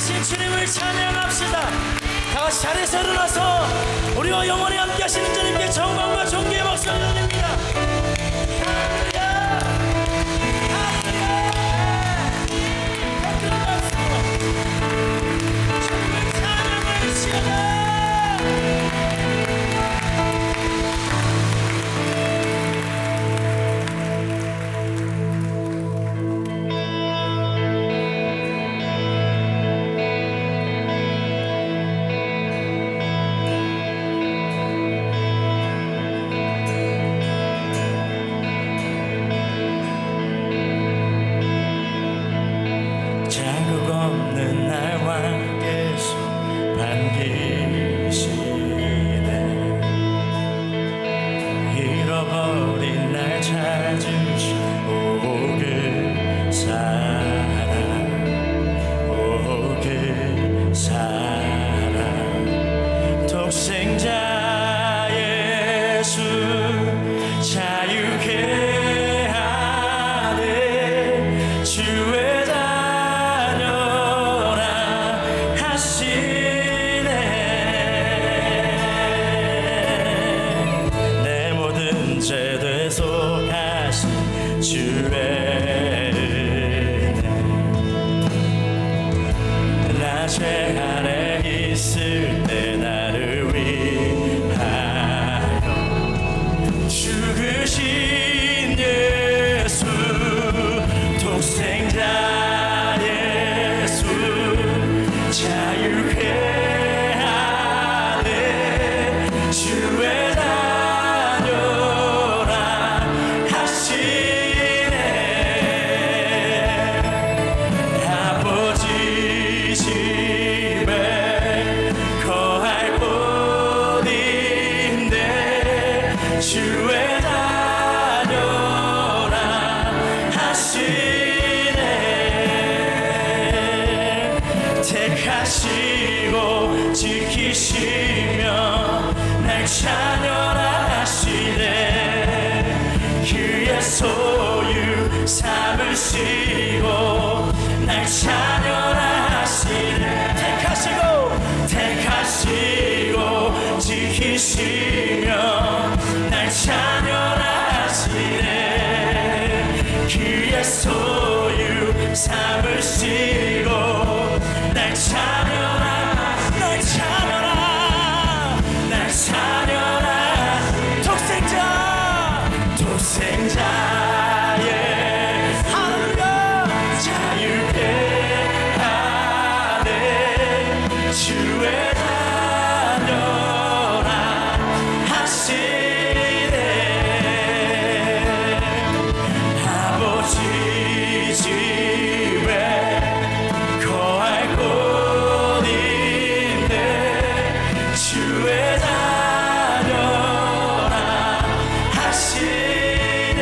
살아계신 주님을 찬양합시다. 다같이 자리에서 일어나서 우리와 영원히 함께 하시는 주님께 정광과 존귀의 박수를 드립니다. 할렐루야, 할렐루야. 주님을 찬양하시다. 자국 없는 나와 계속 반기시네. 잃어버린 날 찾으신 그 사랑, 그 사랑. 독생자 예수 자유케 하네. 주의 죄 되속하신 주의 은혜. 나 죄 아래 있을 때 나를 위하여 죽으신 예수, 독생자 예수 자유케 하네. 주의 주의 다녀라 하시네. 택하시고 지키시며 날 찬여라 하시네. 그의 소유 삼으시고 날 찬여라 하시네. 택하시고 지키시며 날 찬여라 하시네. 그의 소유 삼으시고 날 찬여라, 날 찬여라, 날 찬여라. 독생자의 할렐루야 자유케 하네. 주의 다녀라 하시네. 아버지 집에 거할 곳인데 주의 다녀라 하시네.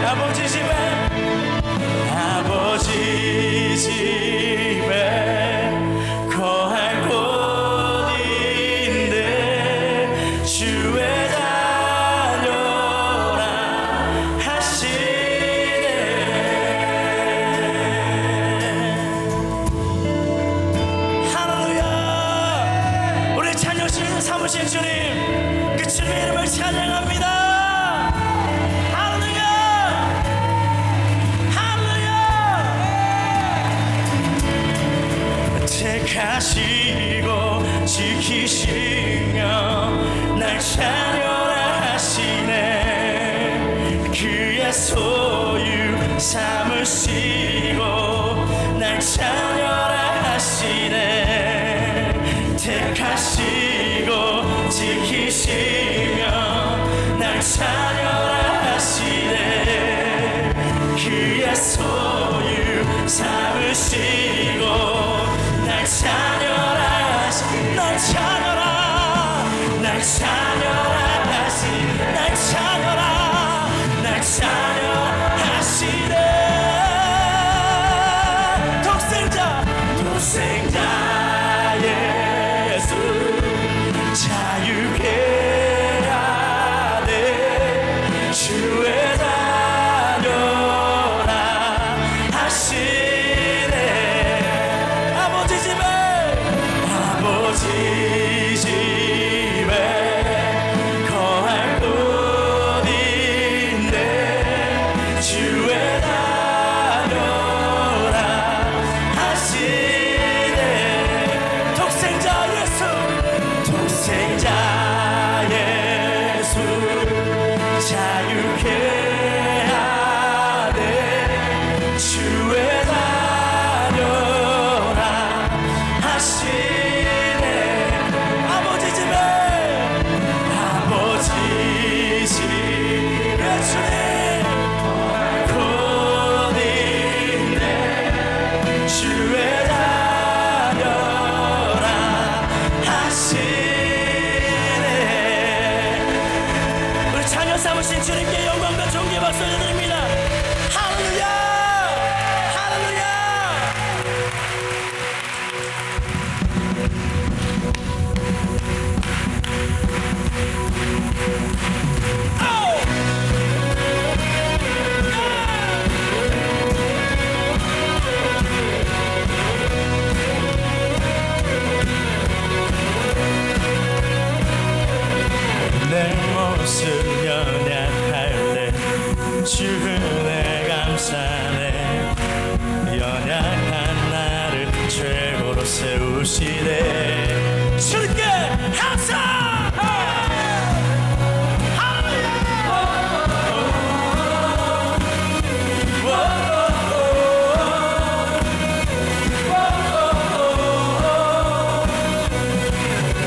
아버지 집에 거할 곳인데 주의 다녀라 하시네. 할렐루야. 우리 찬양신 삼으신 주님, 그 주님의 이름을 찬양합니다. 할렐루야, 할렐루야. 택하시고 지키시며 날 찬여라 하시네. 그의 소유 삼으시고 날 찬여라 하시네. 택하시고 지키시며 날 찬여라 하시네. 그의 소유 삼으시고 날 찬여라 하시네. 날 찬여라, 날 찬여라 하시네. 날 찬여라, 날 찬여라 하시네. 독생자 예수 자유케 하네. 주의 다녀라 하시네. 아버지 왕대신 주님께 영광과 존귀 박수 올려드립니다. 할렐루야 할렐루야. 내 모습 연약할 때 주은혜 감사네. 연약한 나를 최고로 세우시네. 주님께 감사.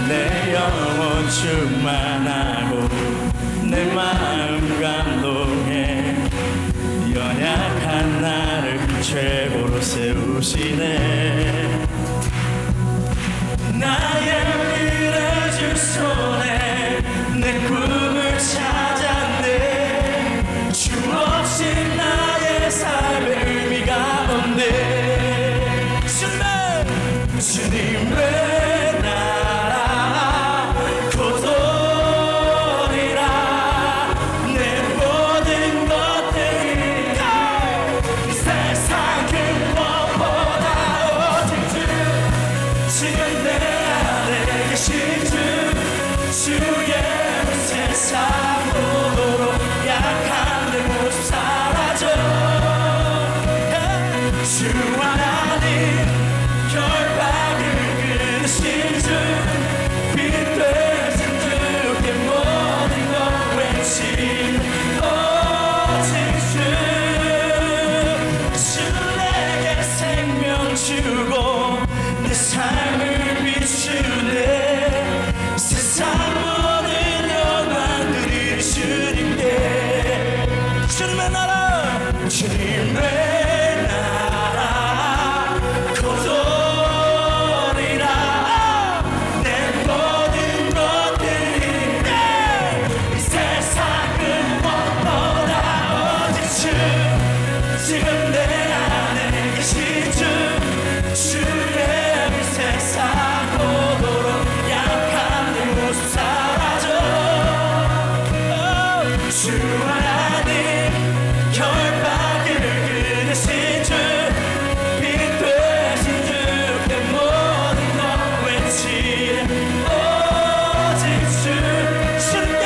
내 영혼 충만하고 내 마음 감동해. 연약한 나를 최고로 세우시네. 나의 미래줄 손에 내 꿈을 찾았네. 주 없이 나의 삶의 의미가 없네. 주님의 나라 고소리라. 내 모든 것들이 세상 그 무엇보다 오직 주. 지금 내 안에 계신 주. 주의 세상 보도록 약한 내 모습 사라져. 주 하나님 결박을 끊으신 주. 빛 되신 주께 모든 것 외치는 오직 주. 주 내게 생명 주고 내 삶을 비추네. 세상 모든 영광 드릴 주님께. 주님의 나라 주님의 나라 고소리라. 내 모든 것들이 이 세상 그 무엇보다 오직 주. 지금 내 안에 계신 주. 주의 빛 세상 보도록 약한 내 모습 사라져. 주 하나님 결박을 끊으신 주. 빛 되신 주께 모든 것 외치는 오직 주. 주님께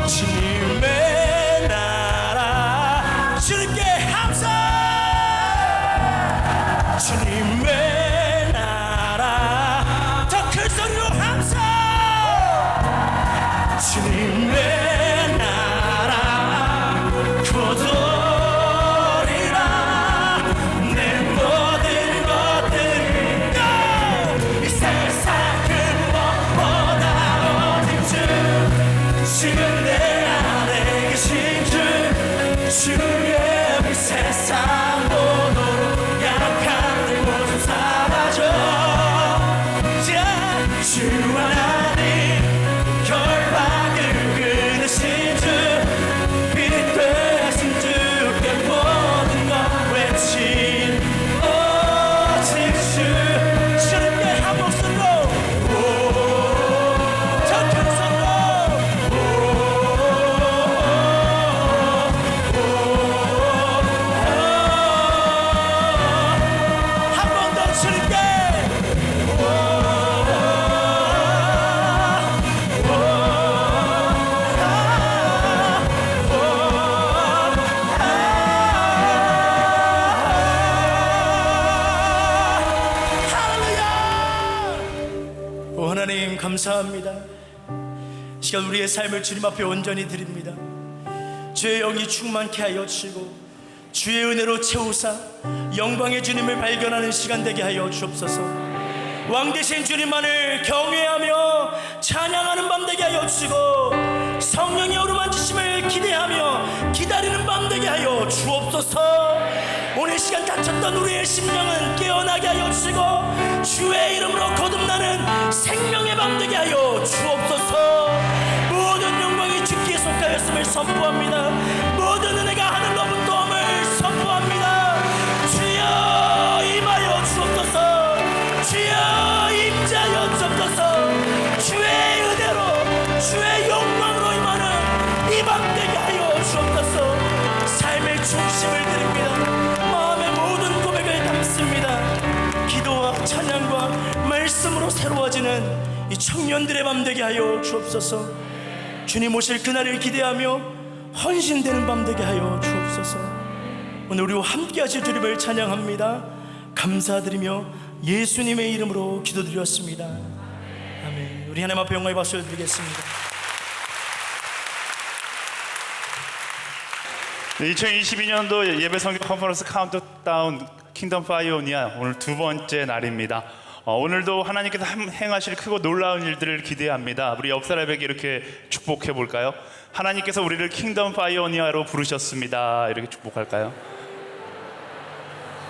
주님의 나라 주님께 감사. 주님의 나라 더 큰 소리로 감사. 주님의 나라 고소리라. 내 모든 것들이 이 세상 그 무엇보다 오직 주. 지금 내 안에 계신 주. 주의 빛 세상 보도록 약한 내 모습 사라져. 주 하나님 결박을 끊으신 주. 빛 되신 주께 모든 것 외친 오직 주. 주님께 한 목소리로 더 큰 소리로 한 번 더 주님께. 오 하나님 감사합니다. 시간 우리의 삶을 주님 앞에 온전히 드립니다. 주의 영이 충만케 하여 주시고 주의 은혜로 채우사 영광의 주님을 발견하는 시간 되게 하여 주옵소서. 왕 되신 주님만을 경외하며 찬양하는 밤 되게 하여 주시고 성령의 어루만지심을 기대하며 기다리는 밤 되게 하여 주옵소서. 오늘 시간 갇혔던 우리의 심령은 깨어나게 하여 주시고 주의 이름으로 거듭나는 생명의 밤 되게 하여 주옵소서. 모든 영광이 주께 속하였음을 선포합니다. 모든 은혜가 하늘로부터 옴을 선포합니다. 주여 임하여 주옵소서. 주여 임자여 주옵소서. 주의 은혜로 주의 영광으로 임하는 이 밤 되게 하여 주옵소서. 삶의 중심을 드립니다. 마음의 모든 고백을 담습니다. 기도와 찬양과 말씀으로 새로워지는 이 청년들의 밤 되게 하여 주옵소서. 주님 오실 그날을 기대하며 헌신되는 밤 되게 하여 주옵소서. 오늘 우리와 함께 하실 주님을 찬양합니다. 감사드리며 예수님의 이름으로 기도드렸습니다. 아멘. 우리 하나님 앞에 영광의 박수를 드리겠습니다. 2022년도 예배 성경 컨퍼런스 카운트다운 킹덤 파이오니아 오늘 두 번째 날입니다. 오늘도 하나님께서 행하실 크고 놀라운 일들을 기대합니다. 우리 옆 사람에게 이렇게 축복해 볼까요? 하나님께서 우리를 킹덤 파이오니아로 부르셨습니다. 이렇게 축복할까요?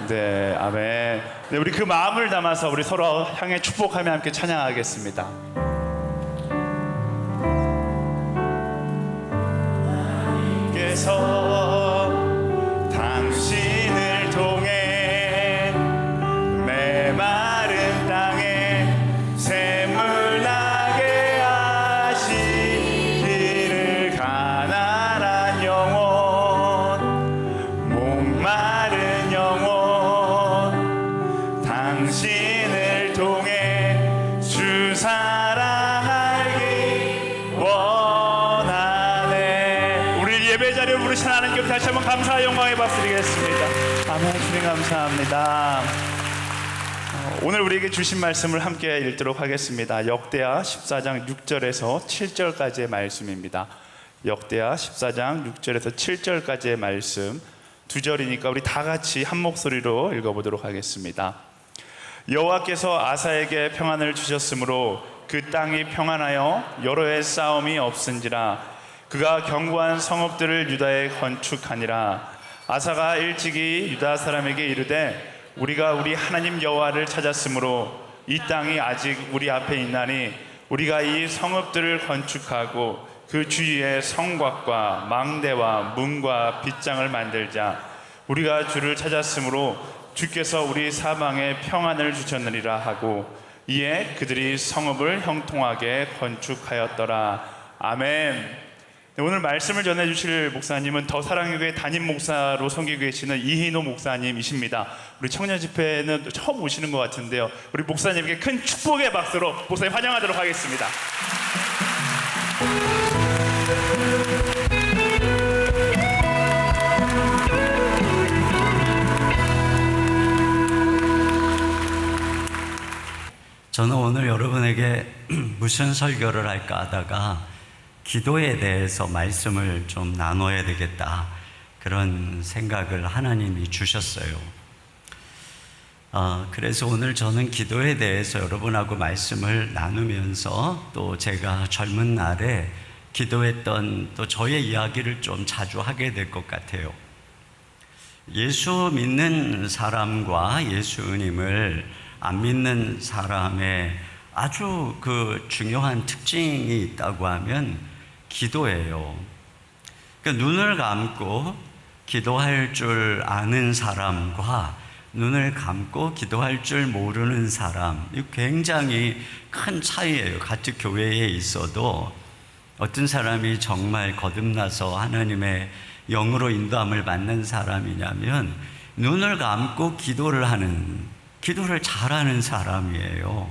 네, 아멘. 네, 우리 그 마음을 담아서 우리 서로 향해 축복하며 함께 찬양하겠습니다. 하나님께서 당신을 통해 메마른 땅에 샘물 나게 하시기를 가난한 영혼 목마른 영혼 당신을 통해 주 사랑하기 원하네. 우리 예배자리에 부르신 하나님께 다시 한번 감사와 영광의 박수 드리겠습니다. 아멘. 주님 감사합니다. 오늘 우리에게 주신 말씀을 함께 읽도록 하겠습니다. 역대하 14장 6절에서 7절까지의 말씀입니다. 역대하 14장 6절에서 7절까지의 말씀, 두 절이니까 우리 다 같이 한 목소리로 읽어보도록 하겠습니다. 여호와께서 아사에게 평안을 주셨으므로 그 땅이 평안하여 여러 해 싸움이 없은지라. 그가 견고한 성읍들을 유다에 건축하니라. 아사가 일찍이 유다 사람에게 이르되 우리가 우리 하나님 여호와를 찾았으므로 이 땅이 아직 우리 앞에 있나니 우리가 이 성읍들을 건축하고 그 주위에 성곽과 망대와 문과 빗장을 만들자. 우리가 주를 찾았으므로 주께서 우리 사방에 평안을 주셨느니라 하고 이에 그들이 성읍을 형통하게 건축하였더라. 아멘. 오늘 말씀을 전해주실 목사님은 더 사랑교회 담임 목사로 섬기고 계시는 이희노 목사님이십니다. 우리 청년 집회는 처음 오시는 것 같은데요. 우리 목사님에게 큰 축복의 박수로 목사님 환영하도록 하겠습니다. 저는 오늘 여러분에게 무슨 설교를 할까 하다가 기도에 대해서 말씀을 좀 나눠야 되겠다, 그런 생각을 하나님이 주셨어요. 그래서 오늘 저는 기도에 대해서 여러분하고 말씀을 나누면서 또 제가 젊은 날에 기도했던 또 저의 이야기를 좀 자주 하게 될 것 같아요. 예수 믿는 사람과 예수님을 안 믿는 사람의 아주 그 중요한 특징이 있다고 하면 기도예요. 그러니까 눈을 감고 기도할 줄 아는 사람과 눈을 감고 기도할 줄 모르는 사람, 이 굉장히 큰 차이예요. 같은 교회에 있어도 어떤 사람이 정말 거듭나서 하나님의 영으로 인도함을 받는 사람이냐면 눈을 감고 기도를 잘하는 사람이에요.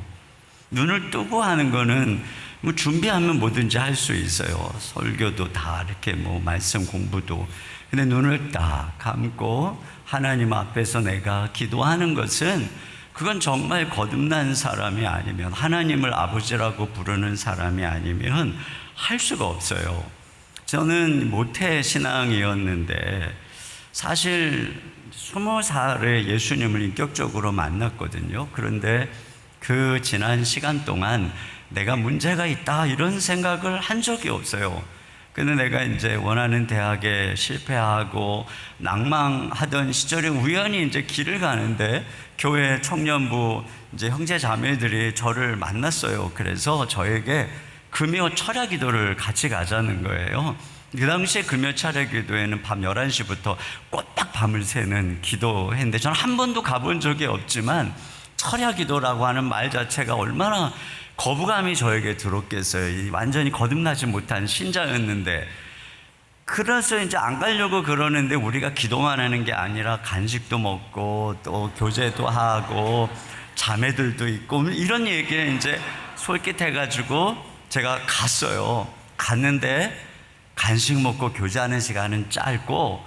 눈을 뜨고 하는 거는 뭐 준비하면 뭐든지 할 수 있어요. 설교도 다 이렇게 뭐 말씀 공부도. 근데 눈을 딱 감고 하나님 앞에서 내가 기도하는 것은 그건 정말 거듭난 사람이 아니면, 하나님을 아버지라고 부르는 사람이 아니면 할 수가 없어요. 저는 모태 신앙이었는데 사실 20살에 예수님을 인격적으로 만났거든요. 그런데 그 지난 시간 동안 내가 문제가 있다 이런 생각을 한 적이 없어요. 근데 내가 이제 원하는 대학에 실패하고 낭망하던 시절에 우연히 이제 길을 가는데 교회 청년부 이제 형제 자매들이 저를 만났어요. 그래서 저에게 금요 철야 기도를 같이 가자는 거예요. 그 당시에 금요 철야 기도에는 밤 11시부터 꼬딱 밤을 새는 기도했는데 저는 한 번도 가본 적이 없지만 철야 기도라고 하는 말 자체가 얼마나 거부감이 저에게 들었겠어요. 완전히 거듭나지 못한 신자였는데, 그래서 이제 안 가려고 그러는데 우리가 기도만 하는 게 아니라 간식도 먹고 또 교제도 하고 자매들도 있고 이런 얘기에 이제 솔깃해가지고 제가 갔어요. 갔는데 간식 먹고 교제하는 시간은 짧고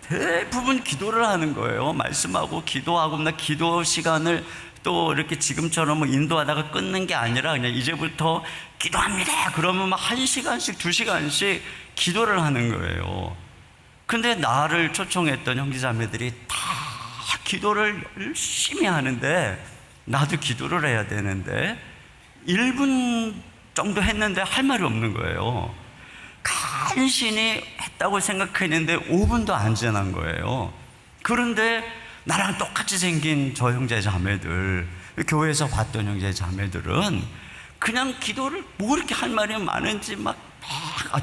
대부분 기도를 하는 거예요. 말씀하고 기도하고, 나 기도 시간을 또 이렇게 지금처럼 뭐 인도하다가 끊는 게 아니라 그냥 이제부터 기도합니다. 그러면 막 1시간씩 2시간씩 기도를 하는 거예요. 근데 나를 초청했던 형제자매들이 다 기도를 열심히 하는데 나도 기도를 해야 되는데 1분 정도 했는데 할 말이 없는 거예요. 간신히 했다고 생각했는데 5분도 안 지난 거예요. 그런데 나랑 똑같이 생긴 저 형제 자매들, 교회에서 봤던 형제 자매들은 그냥 기도를 뭐 이렇게 할 말이 많은지 막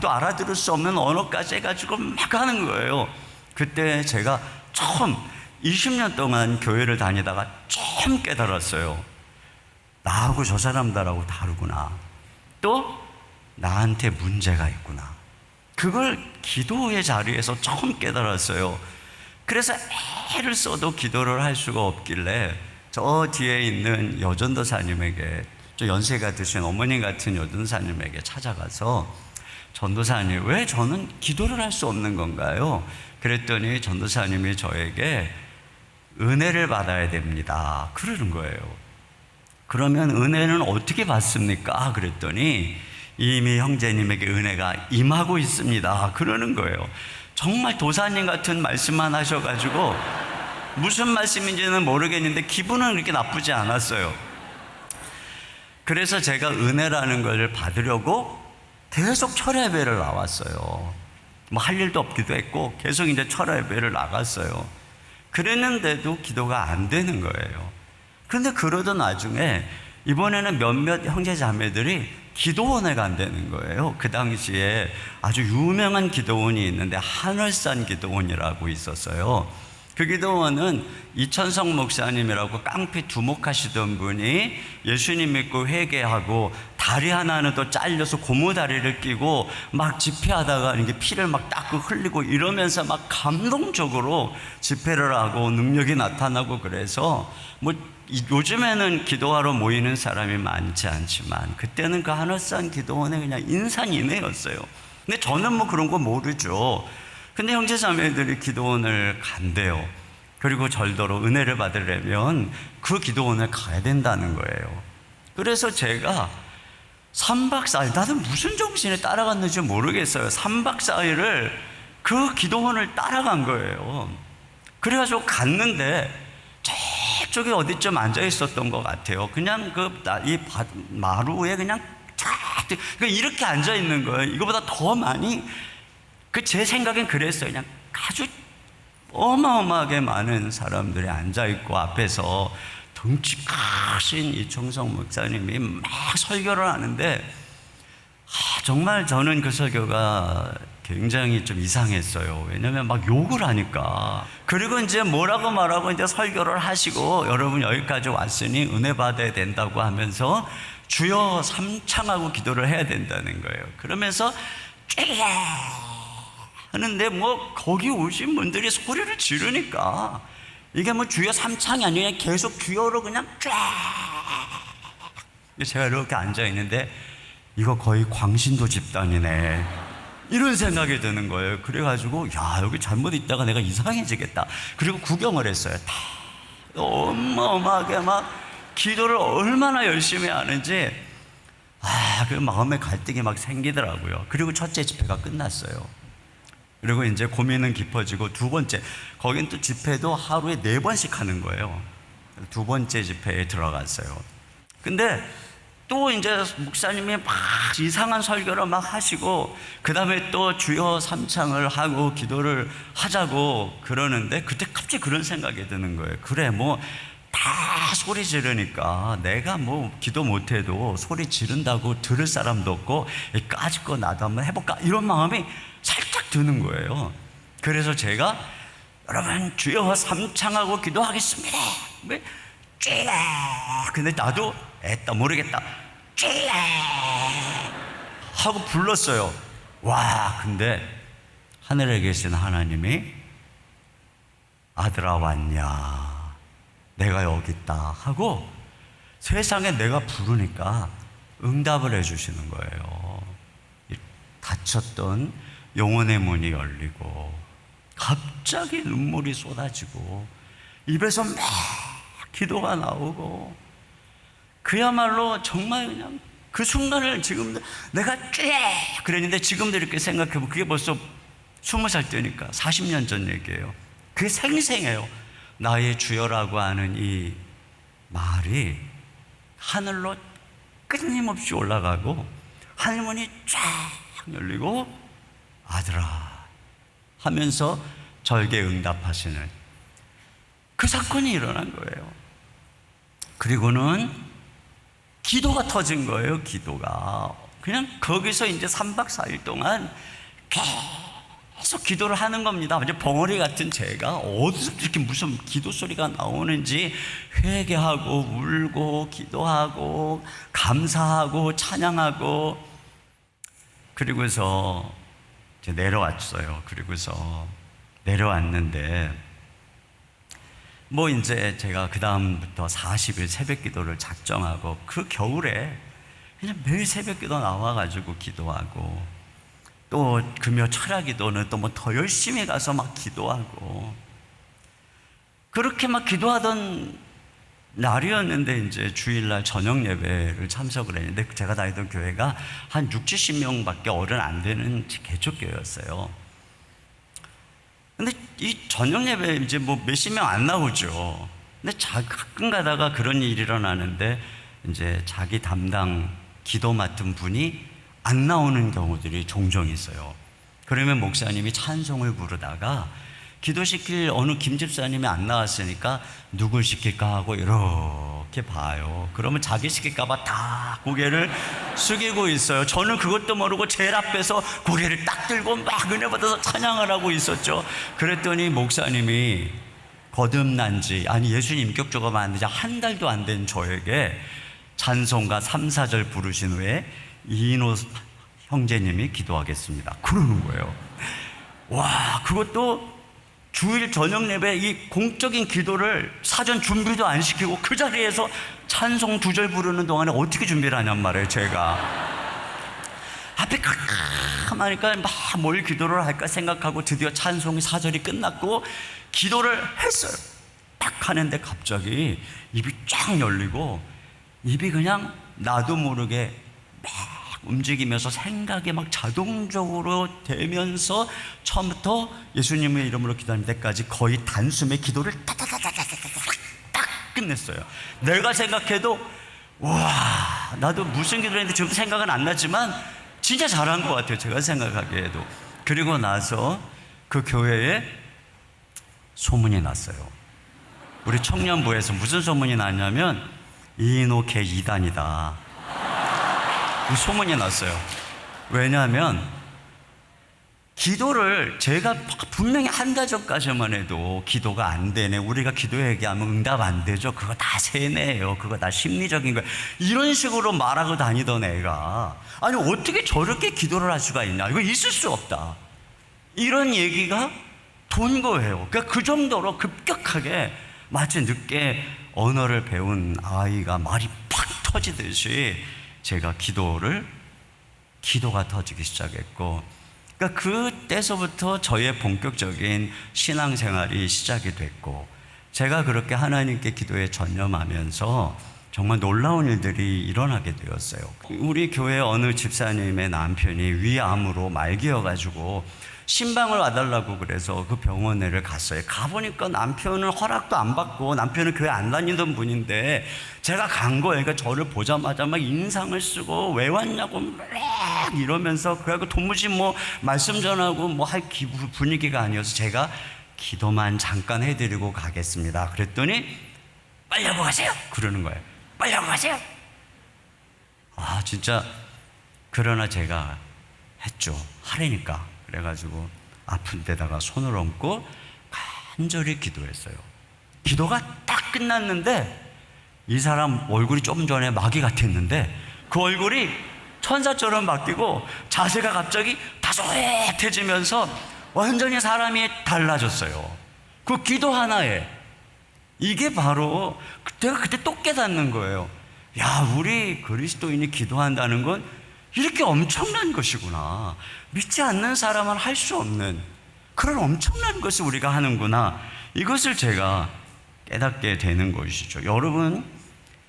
또 알아들을 수 없는 언어까지 해가지고 막 하는 거예요. 그때 제가 처음 20년 동안 교회를 다니다가 처음 깨달았어요. 나하고 저 사람들하고 다르구나. 또 나한테 문제가 있구나. 그걸 기도의 자리에서 처음 깨달았어요. 그래서 애를 써도 기도를 할 수가 없길래 저 뒤에 있는 여전도사님에게, 저 연세가 드신 어머님 같은 여전도사님에게 찾아가서 전도사님, 왜 저는 기도를 할 수 없는 건가요? 그랬더니 전도사님이 저에게 은혜를 받아야 됩니다 그러는 거예요. 그러면 은혜는 어떻게 받습니까? 그랬더니 이미 형제님에게 은혜가 임하고 있습니다 그러는 거예요. 정말 도사님 같은 말씀만 하셔가지고 무슨 말씀인지는 모르겠는데 기분은 그렇게 나쁘지 않았어요. 그래서 제가 은혜라는 걸 받으려고 계속 철야 예배를 나왔어요. 뭐 할 일도 없기도 했고 계속 이제 철야 예배를 나갔어요. 그랬는데도 기도가 안 되는 거예요. 그런데 그러던 와중에 이번에는 몇몇 형제 자매들이 기도원에 간다는 거예요. 그 당시에 아주 유명한 기도원이 있는데 한월산 기도원이라고 있었어요. 그 기도원은 이천성 목사님이라고 깡패 두목하시던 분이 예수님 믿고 회개하고 다리 하나는 또 잘려서 고무다리를 끼고 막 집회하다가 이게 피를 막 닦고 흘리고 이러면서 막 감동적으로 집회를 하고 능력이 나타나고, 그래서 뭐 요즘에는 기도하러 모이는 사람이 많지 않지만 그때는 그 한월산 기도원에 그냥 인산인해였어요. 근데 저는 뭐 그런 거 모르죠. 근데 형제자매들이 기도원을 간대요. 그리고 절더러 은혜를 받으려면 그 기도원을 가야 된다는 거예요. 그래서 제가 3박 4일, 나는 무슨 정신에 따라갔는지 모르겠어요. 3박 4일을 그 기도원을 따라간 거예요. 그래가지고 갔는데 저쪽에 어디쯤 앉아 있었던 것 같아요. 그냥 이 마루에 그냥 이렇게 앉아 있는 거예요. 이거보다 더 많이, 제 생각엔 그랬어요. 그냥 아주 어마어마하게 많은 사람들이 앉아 있고 앞에서 덩치 크신 이청성 목사님이 막 설교를 하는데 정말 저는 그 설교가 굉장히 좀 이상했어요. 왜냐면 막 욕을 하니까. 그리고 이제 뭐라고 말하고 이제 설교를 하시고 여러분 여기까지 왔으니 은혜 받아야 된다고 하면서 주여 삼창하고 기도를 해야 된다는 거예요. 그러면서 하는데 뭐 거기 오신 분들이 소리를 지르니까 이게 뭐 주여 삼창이 아니라 계속 주여로 그냥 쫙. 제가 이렇게 앉아 있는데 이거 거의 광신도 집단이네 이런 생각이 드는 거예요. 그래가지고 야, 여기 잘못 있다가 내가 이상해지겠다. 그리고 구경을 했어요. 다 어마어마하게 막 기도를 얼마나 열심히 하는지 그 마음의 갈등이 막 생기더라고요. 그리고 첫째 집회가 끝났어요. 그리고 이제 고민은 깊어지고 두 번째, 거긴 또 집회도 하루에 4번씩 하는 거예요. 두 번째 집회에 들어갔어요. 근데 또 이제 목사님이 막 이상한 설교를 막 하시고 그 다음에 또 주여 삼창을 하고 기도를 하자고 그러는데 그때 갑자기 그런 생각이 드는 거예요. 그래 뭐 다 소리 지르니까 내가 뭐 기도 못해도 소리 지른다고 들을 사람도 없고 까짓 거 나도 한번 해볼까 이런 마음이 살짝 드는 거예요. 그래서 제가 여러분 주여 삼창하고 기도하겠습니다. 왜? 근데 나도 애따 모르겠다 하고 불렀어요. 와, 근데 하늘에 계신 하나님이 아들아 왔냐, 내가 여기 있다 하고 세상에 내가 부르니까 응답을 해주시는 거예요. 닫혔던 영혼의 문이 열리고 갑자기 눈물이 쏟아지고 입에서 막 기도가 나오고 그야말로 정말 그냥 그 순간을 지금 내가 그랬는데 지금도 이렇게 생각해보면 그게 벌써 20살 때니까 40년 전 얘기예요. 그게 생생해요. 나의 주여라고 하는 이 말이 하늘로 끊임없이 올라가고 하늘문이 쫙 열리고 아들아 하면서 절개 응답하시는 그 사건이 일어난 거예요. 그리고는 기도가 터진 거예요. 기도가 그냥 거기서 이제 3박 4일 동안 계속 기도를 하는 겁니다. 이제 벙어리 같은 제가 어디서 이렇게 무슨 기도 소리가 나오는지 회개하고 울고 기도하고 감사하고 찬양하고 그리고서 이제 내려왔어요. 그리고서 내려왔는데 뭐 이제 제가 그 다음부터 40일 새벽 기도를 작정하고 그 겨울에 그냥 매일 새벽 기도 나와가지고 기도하고 또 금요 철야 기도는 또 뭐 더 열심히 가서 막 기도하고 그렇게 막 기도하던 날이었는데 이제 주일날 저녁 예배를 참석을 했는데 제가 다니던 교회가 한 60, 70명밖에 어른 안 되는 개척교회였어요. 근데 이 저녁 예배 이제 뭐 몇십 명 안 나오죠. 근데 가끔 가다가 그런 일이 일어나는데 이제 자기 담당 기도 맡은 분이 안 나오는 경우들이 종종 있어요. 그러면 목사님이 찬송을 부르다가 기도시킬 어느 김 집사님이 안 나왔으니까 누굴 시킬까 하고 이렇게 봐요. 그러면 자기 시킬까봐 다 고개를 숙이고 있어요. 저는 그것도 모르고 제일 앞에서 고개를 딱 들고 막 은혜 받아서 찬양을 하고 있었죠. 그랬더니 목사님이 거듭난 지 예수님 인격적으로 만든 지 한 달도 안 된 저에게 찬송가 3, 4절 부르신 후에 이인호 형제님이 기도하겠습니다 그러는 거예요. 와, 그것도 주일 저녁 예배 이 공적인 기도를 사전 준비도 안 시키고 그 자리에서 찬송 2절 부르는 동안에 어떻게 준비를 하냔 말이에요. 제가 앞에 가만히니까 막 뭘 기도를 할까 생각하고 드디어 찬송이 4절이 끝났고 기도를 했어요. 딱 하는데 갑자기 입이 쫙 열리고 입이 그냥 나도 모르게 막 움직이면서 생각이 막 자동적으로 되면서 처음부터 예수님의 이름으로 기도할 때까지 거의 단숨에 기도를 딱 끝냈어요. 내가 생각해도 와, 나도 무슨 기도를 했는데 지금 생각은 안 나지만 진짜 잘한 것 같아요. 제가 생각하기에도. 그리고 나서 그 교회에 소문이 났어요. 우리 청년부에서 무슨 소문이 났냐면 이인호 개 2단이다 소문이 났어요. 왜냐하면 기도를 제가 분명히 한 달 전까지만 해도 기도가 안 되네, 우리가 기도 얘기하면 응답 안 되죠, 그거 다 세뇌예요, 그거 다 심리적인 거예요, 이런 식으로 말하고 다니던 애가 아니 어떻게 저렇게 기도를 할 수가 있냐, 이거 있을 수 없다, 이런 얘기가 돈 거예요. 그러니까 그 정도로 급격하게 마치 늦게 언어를 배운 아이가 말이 팍 터지듯이 제가 기도가 터지기 시작했고, 그러니까 그때서부터 저의 본격적인 신앙생활이 시작이 됐고, 제가 그렇게 하나님께 기도에 전념하면서 정말 놀라운 일들이 일어나게 되었어요. 우리 교회 어느 집사님의 남편이 위암으로 말기여가지고 신방을 와달라고 그래서 그 병원에를 갔어요. 가보니까 남편은 허락도 안 받고, 남편은 교회 안 다니던 분인데 제가 간 거예요. 그러니까 저를 보자마자 막 인상을 쓰고 왜 왔냐고 막 이러면서, 그래갖고 도무지 뭐 말씀 전하고 뭐 할 분위기가 아니어서 제가 기도만 잠깐 해드리고 가겠습니다. 그랬더니 빨리 하고 가세요 그러는 거예요. 빨리 하고 가세요. 아 진짜. 그러나 제가 했죠. 하라니까. 그래가지고 아픈 데다가 손을 얹고 간절히 기도했어요. 기도가 딱 끝났는데 이 사람 얼굴이 좀 전에 마귀 같았는데 그 얼굴이 천사처럼 바뀌고 자세가 갑자기 다소해지면서 완전히 사람이 달라졌어요. 그 기도 하나에. 이게 바로 내가 그때 또 깨닫는 거예요. 야, 우리 그리스도인이 기도한다는 건 이렇게 엄청난 것이구나. 믿지 않는 사람은 할 수 없는 그런 엄청난 것을 우리가 하는구나. 이것을 제가 깨닫게 되는 것이죠. 여러분,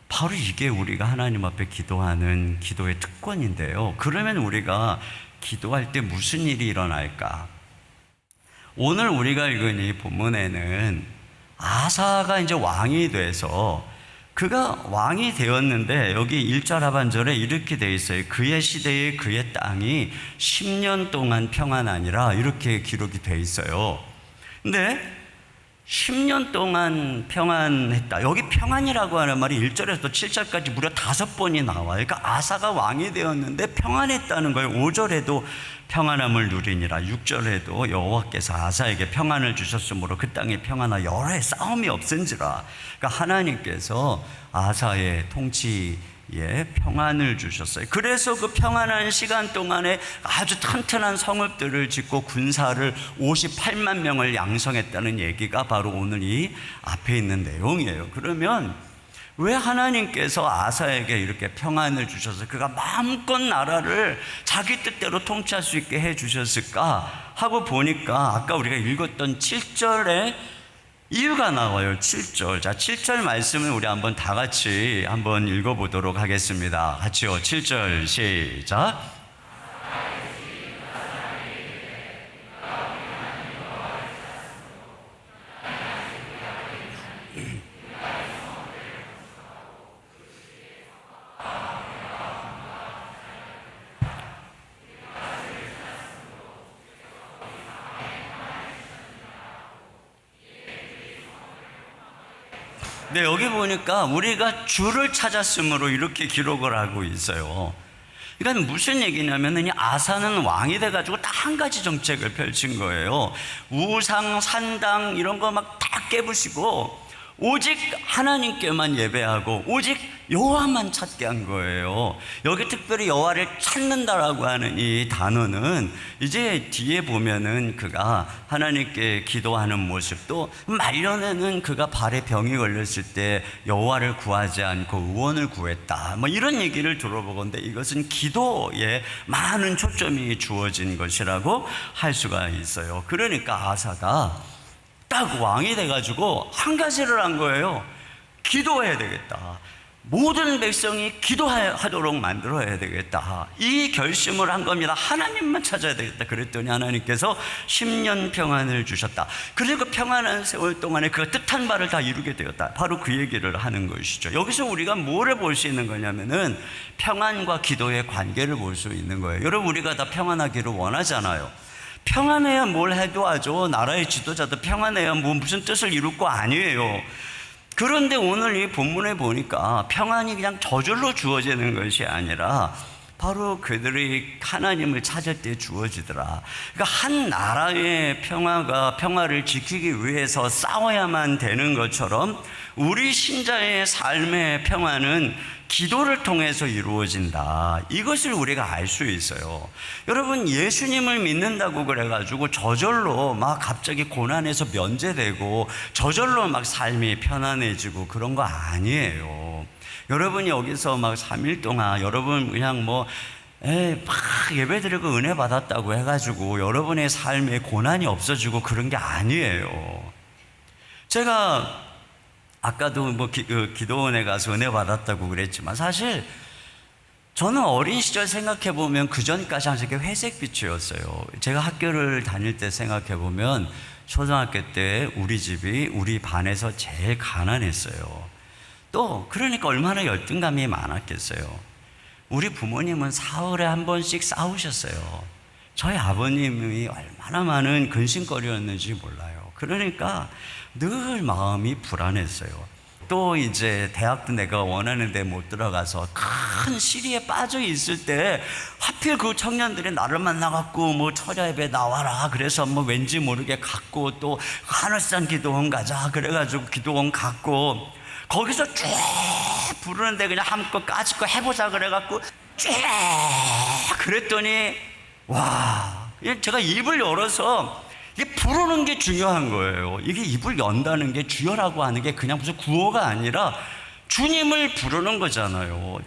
바로 이게 우리가 하나님 앞에 기도하는 기도의 특권인데요. 그러면 우리가 기도할 때 무슨 일이 일어날까? 오늘 우리가 읽은 이 본문에는 아사가 이제 왕이 돼서, 그가 왕이 되었는데 여기 1절 하반절에 이렇게 돼 있어요. 그의 시대에 그의 땅이 10년 동안 평안하니라, 이렇게 기록이 돼 있어요. 근데 10년 동안 평안했다. 여기 평안이라고 하는 말이 1절에서 7절까지 무려 5번이 나와요. 그러니까 아사가 왕이 되었는데 평안했다는 거예요. 5절에도 평안함을 누리니라, 6절에도 여호와께서 아사에게 평안을 주셨으므로 그 땅에 평안하 여러 해 싸움이 없은지라. 그러니까 하나님께서 아사의 통치에 평안을 주셨어요. 그래서 그 평안한 시간 동안에 아주 튼튼한 성읍들을 짓고 군사를 58만 명을 양성했다는 얘기가 바로 오늘 이 앞에 있는 내용이에요. 그러면 왜 하나님께서 아사에게 이렇게 평안을 주셔서 그가 마음껏 나라를 자기 뜻대로 통치할 수 있게 해 주셨을까 하고 보니까 아까 우리가 읽었던 7절에 이유가 나와요. 7절. 자, 7절 말씀을 우리 한번 다 같이 한번 읽어보도록 하겠습니다. 같이요. 7절 시작. 네, 여기 보니까 우리가 주를 찾았으므로 이렇게 기록을 하고 있어요. 그러니까 무슨 얘기냐면, 이 아사는 왕이 돼가지고 딱 한 가지 정책을 펼친 거예요. 우상, 산당 이런 거 막 다 깨부시고 오직 하나님께만 예배하고 오직 여호와만 찾게 한 거예요. 여기 특별히 여호와를 찾는다라고 하는 이 단어는 이제 뒤에 보면은 그가 하나님께 기도하는 모습도, 말년에는 그가 발에 병이 걸렸을 때 여호와를 구하지 않고 의원을 구했다, 뭐 이런 얘기를 들어보건데, 이것은 기도에 많은 초점이 주어진 것이라고 할 수가 있어요. 그러니까 아사가 딱 왕이 돼가지고 한 가지를 한 거예요. 기도해야 되겠다. 모든 백성이 기도하도록 만들어야 되겠다. 이 결심을 한 겁니다. 하나님만 찾아야 되겠다. 그랬더니 하나님께서 10년 평안을 주셨다. 그리고 평안한 세월 동안에 그가 뜻한 바를 다 이루게 되었다. 바로 그 얘기를 하는 것이죠. 여기서 우리가 뭐를 볼 수 있는 거냐면은 평안과 기도의 관계를 볼 수 있는 거예요. 여러분, 우리가 다 평안하기를 원하잖아요. 평안해야 뭘 해도 하죠. 나라의 지도자도 평안해야 뭐 무슨 뜻을 이룰 거 아니에요. 그런데 오늘 이 본문에 보니까 평안이 그냥 저절로 주어지는 것이 아니라 바로 그들이 하나님을 찾을 때 주어지더라. 그러니까 한 나라의 평화를 지키기 위해서 싸워야만 되는 것처럼 우리 신자의 삶의 평화는 기도를 통해서 이루어진다. 이것을 우리가 알 수 있어요. 여러분, 예수님을 믿는다고 그래가지고 저절로 막 갑자기 고난에서 면제되고 저절로 막 삶이 편안해지고 그런 거 아니에요. 여러분이 여기서 막 3일 동안 여러분 그냥 막 예배드리고 은혜 받았다고 해가지고 여러분의 삶에 고난이 없어지고 그런 게 아니에요. 제가 아까도 뭐 기도원에 가서 은혜 받았다고 그랬지만 사실 저는 어린 시절 생각해 보면 그 전까지 항상 이렇게 회색빛이었어요. 제가 학교를 다닐 때 생각해 보면 초등학교 때 우리 집이 우리 반에서 제일 가난했어요. 또 그러니까 얼마나 열등감이 많았겠어요. 우리 부모님은 사흘에 한 번씩 싸우셨어요. 저희 아버님이 얼마나 많은 근심거리였는지 몰라요. 그러니까 늘 마음이 불안했어요. 또 이제 대학도 내가 원하는 데 못 들어가서 큰 시리에 빠져 있을 때 하필 그 청년들이 나를 만나갖고 뭐 철야 예배 나와라 그래서 뭐 왠지 모르게 갔고, 또 하늘산 기도원 가자 그래가지고 기도원 갔고, 거기서 쭉 부르는데 그냥 한껏 까짓거 해보자 그래갖고 쭉 그랬더니 와, 제가 입을 열어서 이게 부르는 게 중요한 거예요. 이게 입을 연다는 게 주여라고 하는 게 그냥 무슨 구호가 아니라 주님을 부르는 거잖아요.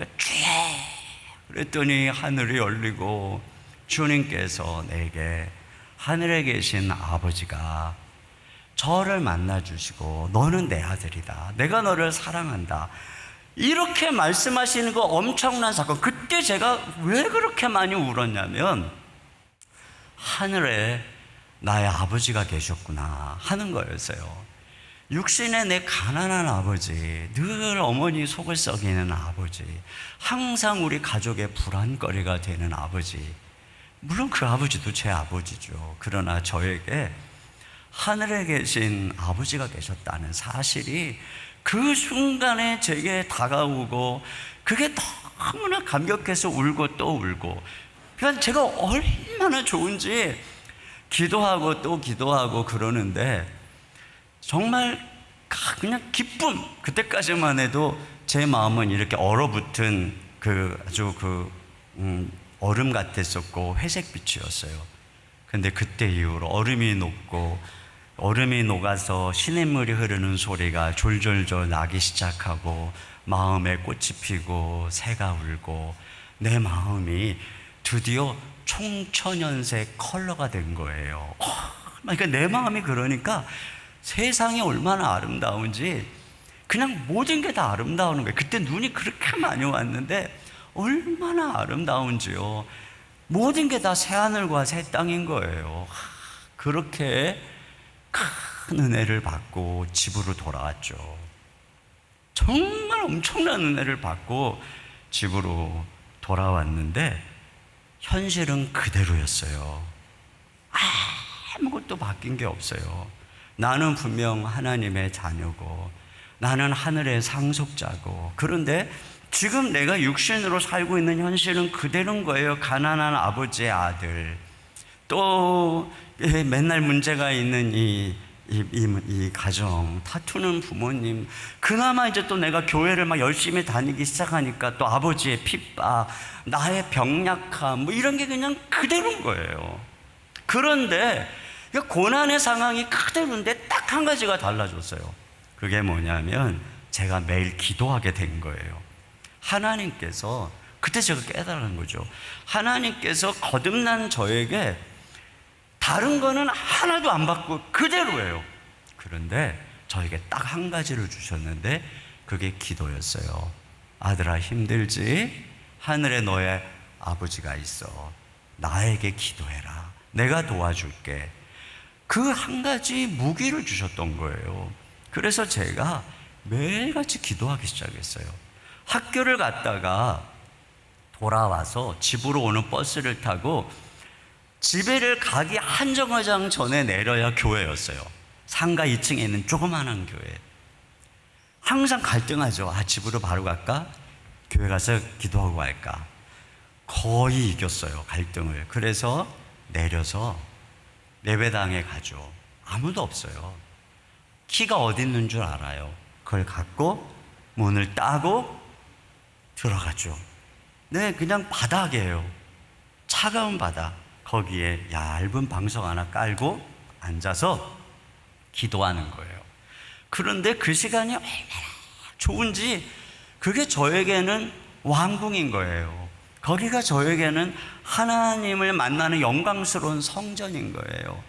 그랬더니 하늘이 열리고 주님께서 내게 하늘에 계신 아버지가 저를 만나주시고 너는 내 아들이다. 내가 너를 사랑한다. 이렇게 말씀하시는 거 엄청난 사건. 그때 제가 왜 그렇게 많이 울었냐면 하늘에 나의 아버지가 계셨구나 하는 거였어요. 육신의 내 가난한 아버지, 늘 어머니 속을 썩이는 아버지, 항상 우리 가족의 불안거리가 되는 아버지. 물론 그 아버지도 제 아버지죠. 그러나 저에게 하늘에 계신 아버지가 계셨다는 사실이 그 순간에 제게 다가오고 그게 너무나 감격해서 울고 또 울고, 그러니까 제가 얼마나 좋은지 기도하고 또 기도하고 그러는데 정말 그냥 기쁨. 그때까지만 해도 제 마음은 이렇게 얼어붙은 아주 얼음 같았었고 회색빛이었어요. 근데 그때 이후로 얼음이 녹고 얼음이 녹아서 시냇물이 흐르는 소리가 졸졸졸 나기 시작하고 마음에 꽃이 피고 새가 울고 내 마음이 드디어 총천연색 컬러가 된 거예요. 그러니까 내 마음이 그러니까 세상이 얼마나 아름다운지 그냥 모든 게 다 아름다운 거예요. 그때 눈이 그렇게 많이 왔는데 얼마나 아름다운지요. 모든 게 다 새하늘과 새 땅인 거예요. 그렇게 큰 은혜를 받고 집으로 돌아왔죠. 정말 엄청난 은혜를 받고 집으로 돌아왔는데 현실은 그대로였어요. 아무것도 바뀐 게 없어요. 나는 분명 하나님의 자녀고 나는 하늘의 상속자고, 그런데 지금 내가 육신으로 살고 있는 현실은 그대로인 거예요. 가난한 아버지의 아들, 또 맨날 문제가 있는 이 가정, 다투는 부모님, 그나마 이제 또 내가 교회를 막 열심히 다니기 시작하니까 또 아버지의 핍박, 나의 병약함, 뭐 이런 게 그냥 그대로인 거예요. 그런데 고난의 상황이 그대로인데 딱 한 가지가 달라졌어요. 그게 뭐냐면 제가 매일 기도하게 된 거예요. 하나님께서, 그때 제가 깨달은 거죠. 하나님께서 거듭난 저에게 다른 거는 하나도 안 받고 그대로예요. 그런데 저에게 딱 한 가지를 주셨는데 그게 기도였어요. 아들아, 힘들지? 하늘에 너의 아버지가 있어. 나에게 기도해라. 내가 도와줄게. 그 한 가지 무기를 주셨던 거예요. 그래서 제가 매일같이 기도하기 시작했어요. 학교를 갔다가 돌아와서 집으로 오는 버스를 타고 집에를 가기 한 정거장 전에 내려야 교회였어요. 상가 2층에 있는 조그마한 교회. 항상 갈등하죠. 집으로 바로 갈까? 교회 가서 기도하고 갈까? 거의 이겼어요, 갈등을. 그래서 내려서 예배당에 가죠. 아무도 없어요. 키가 어디 있는 줄 알아요. 그걸 갖고 문을 따고 들어가죠. 네, 그냥 바닥이에요. 차가운 바닥. 거기에 얇은 방석 하나 깔고 앉아서 기도하는 거예요. 그런데 그 시간이 얼마나 좋은지 그게 저에게는 왕궁인 거예요. 거기가 저에게는 하나님을 만나는 영광스러운 성전인 거예요.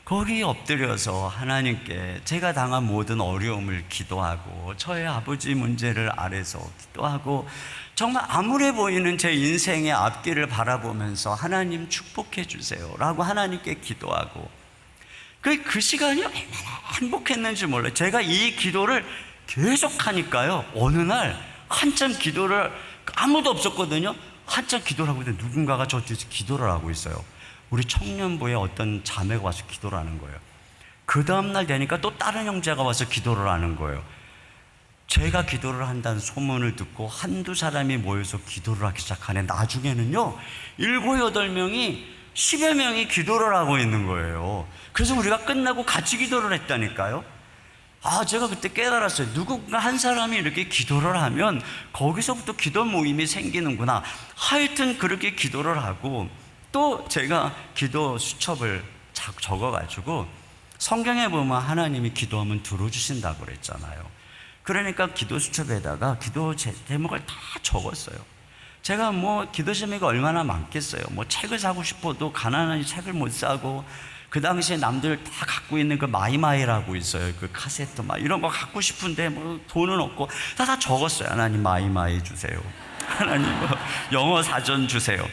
거기 엎드려서 하나님께 제가 당한 모든 어려움을 기도하고 저의 아버지 문제를 아래서 기도하고 정말 암울해 보이는 제 인생의 앞길을 바라보면서 하나님 축복해 주세요 라고 하나님께 기도하고 그 시간이 얼마나 행복했는지 몰라요. 제가 이 기도를 계속 하니까요, 어느 날 한참 기도를, 아무도 없었거든요. 한참 기도를 하고 있는데 누군가가 저 뒤에서 기도를 하고 있어요. 우리 청년부에 어떤 자매가 와서 기도를 하는 거예요. 그 다음날 되니까 또 다른 형제가 와서 기도를 하는 거예요. 제가 기도를 한다는 소문을 듣고 한두 사람이 모여서 기도를 하기 시작하네. 나중에는요 7, 8명이 10여 명이 기도를 하고 있는 거예요. 그래서 우리가 끝나고 같이 기도를 했다니까요. 제가 그때 깨달았어요. 누군가 한 사람이 이렇게 기도를 하면 거기서부터 기도 모임이 생기는구나. 하여튼 그렇게 기도를 하고, 또 제가 기도 수첩을 적어가지고, 성경에 보면 하나님이 기도하면 들어주신다고 그랬잖아요. 그러니까 기도 수첩에다가 기도 제목을 다 적었어요. 제가 기도 제목이 얼마나 많겠어요. 책을 사고 싶어도 가난하니 책을 못 사고, 그 당시에 남들 다 갖고 있는 그 마이마이라고 있어요. 그 카세트 이런 거 갖고 싶은데 돈은 없고 다 적었어요. 하나님 마이마이 주세요. 하나님 영어 사전 주세요.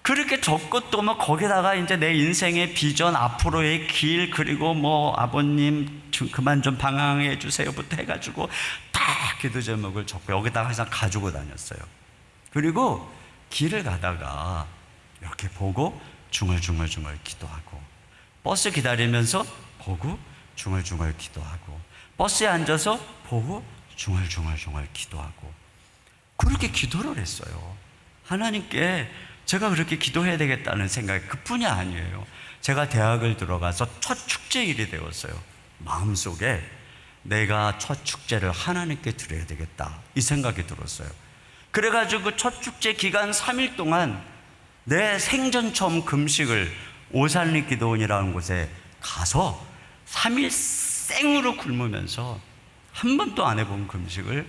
그렇게 적고 또 거기다가 이제 내 인생의 비전, 앞으로의 길, 그리고 아버님 그만 좀 방황해 주세요부터 해가지고 다 기도 제목을 적고 여기다가 항상 가지고 다녔어요. 그리고 길을 가다가 이렇게 보고 중얼중얼 기도하고, 버스 기다리면서 보고 중얼중얼 기도하고, 버스에 앉아서 보고 중얼중얼 기도하고, 그렇게 기도를 했어요. 하나님께 제가 그렇게 기도해야 되겠다는 생각이 그뿐이 아니에요. 제가 대학을 들어가서 첫 축제일이 되었어요. 마음속에 내가 첫 축제를 하나님께 드려야 되겠다 이 생각이 들었어요. 그래가지고 그 첫 축제 기간 3일 동안 내 생전 처음 금식을 오산리 기도원이라는 곳에 가서 3일 생으로 굶으면서 한 번도 안 해본 금식을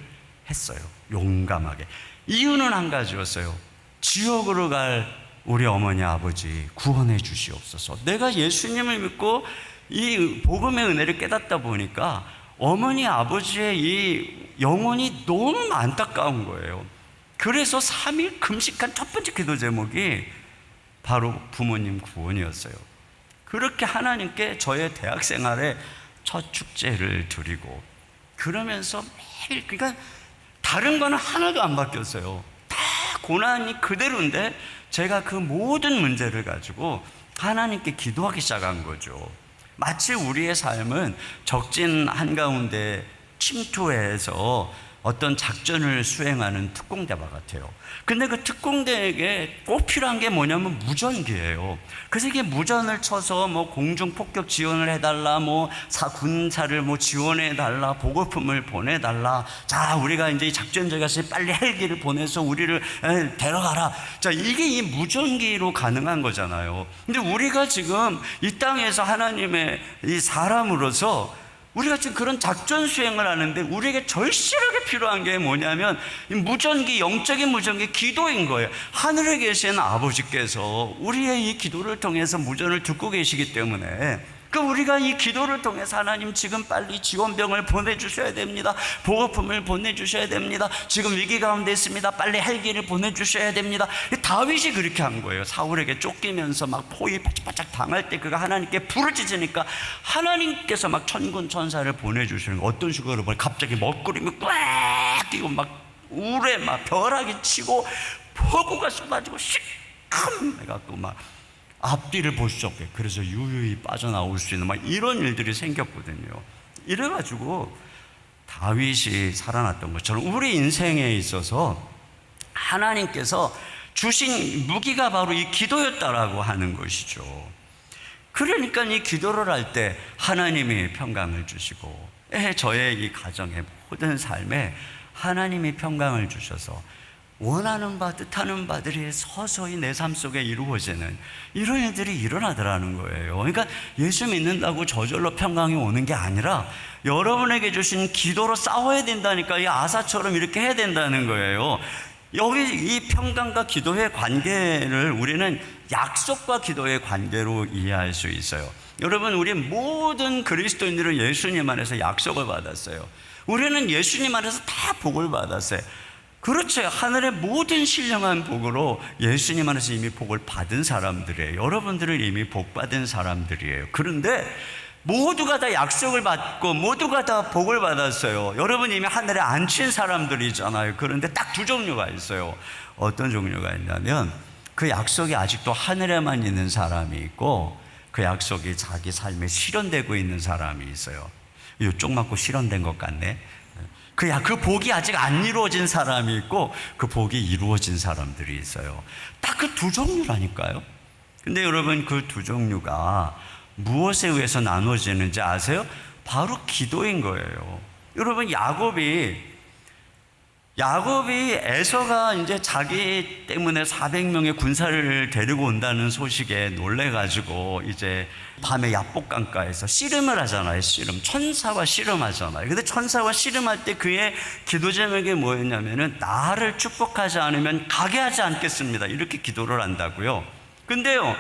했어요. 용감하게. 이유는 한 가지였어요. 지옥으로 갈 우리 어머니 아버지 구원해 주시옵소서. 내가 예수님을 믿고 이 복음의 은혜를 깨닫다 보니까 어머니 아버지의 이 영혼이 너무 안타까운 거예요. 그래서 3일 금식한 첫 번째 기도 제목이 바로 부모님 구원이었어요. 그렇게 하나님께 저의 대학 생활에 첫 축제를 드리고, 그러면서 매일, 그러니까 다른 거는 하나도 안 바뀌었어요. 다 고난이 그대로인데 제가 그 모든 문제를 가지고 하나님께 기도하기 시작한 거죠. 마치 우리의 삶은 적진 한가운데 침투해서 어떤 작전을 수행하는 특공대와 같아요. 근데 그 특공대에게 꼭 필요한 게 뭐냐면 무전기예요. 그래서 이게 무전을 쳐서 공중 폭격 지원을 해달라, 군사를 지원해달라, 보급품을 보내달라. 자, 우리가 이제 작전자가 빨리 헬기를 보내서 우리를 데려가라. 자, 이게 이 무전기로 가능한 거잖아요. 근데 우리가 지금 이 땅에서 하나님의 이 사람으로서 우리가 지금 그런 작전 수행을 하는데 우리에게 절실하게 필요한 게 뭐냐면 이 무전기, 영적인 무전기, 기도인 거예요. 하늘에 계신 아버지께서 우리의 이 기도를 통해서 무전을 듣고 계시기 때문에 우리가 이 기도를 통해서 하나님 지금 빨리 지원병을 보내주셔야 됩니다. 보급품을 보내주셔야 됩니다. 지금 위기 가운데 있습니다. 빨리 헬기를 보내주셔야 됩니다. 다윗이 그렇게 한 거예요. 사울에게 쫓기면서 포위 바짝바짝 당할 때 그가 하나님께 부르짖으니까 하나님께서 천군 천사를 보내주시는 거예요. 어떤 식으로 보면 갑자기 먹구름이 꽉 끼고 울에 벼락이 치고 폭우가 쏟아지고 시큼해갖고 앞뒤를 볼 수 없게, 그래서 유유히 빠져나올 수 있는 이런 일들이 생겼거든요. 이래가지고 다윗이 살아났던 것처럼 우리 인생에 있어서 하나님께서 주신 무기가 바로 이 기도였다라고 하는 것이죠. 그러니까 이 기도를 할 때 하나님이 평강을 주시고, 저의 이 가정의 모든 삶에 하나님이 평강을 주셔서 원하는 바, 뜻하는 바들이 서서히 내 삶 속에 이루어지는 이런 일들이 일어나더라는 거예요. 그러니까 예수 믿는다고 저절로 평강이 오는 게 아니라 여러분에게 주신 기도로 싸워야 된다니까. 이 아사처럼 이렇게 해야 된다는 거예요. 여기 이 평강과 기도의 관계를 우리는 약속과 기도의 관계로 이해할 수 있어요. 여러분, 우리 모든 그리스도인들은 예수님 안에서 약속을 받았어요. 우리는 예수님 안에서 다 복을 받았어요. 그렇죠. 하늘의 모든 신령한 복으로 예수님 안에서 이미 복을 받은 사람들이에요. 여러분들은 이미 복 받은 사람들이에요. 그런데 모두가 다 약속을 받고 모두가 다 복을 받았어요. 여러분 이미 하늘에 앉힌 사람들이잖아요. 그런데 딱 두 종류가 있어요. 어떤 종류가 있냐면 그 약속이 아직도 하늘에만 있는 사람이 있고 그 약속이 자기 삶에 실현되고 있는 사람이 있어요. 이쪽 맞고 실현된 것 같네. 그 복이 아직 안 이루어진 사람이 있고 그 복이 이루어진 사람들이 있어요. 딱 그 두 종류라니까요. 근데 여러분 그 두 종류가 무엇에 의해서 나눠지는지 아세요? 바로 기도인 거예요. 여러분 야곱이 에서가 이제 자기 때문에 400명의 군사를 데리고 온다는 소식에 놀래가지고 이제 밤에 야복강가에서 씨름을 하잖아요. 천사와 씨름하잖아요. 근데 천사와 씨름할 때 그의 기도 제목이 뭐였냐면은 나를 축복하지 않으면 가게 하지 않겠습니다. 이렇게 기도를 한다고요. 근데요,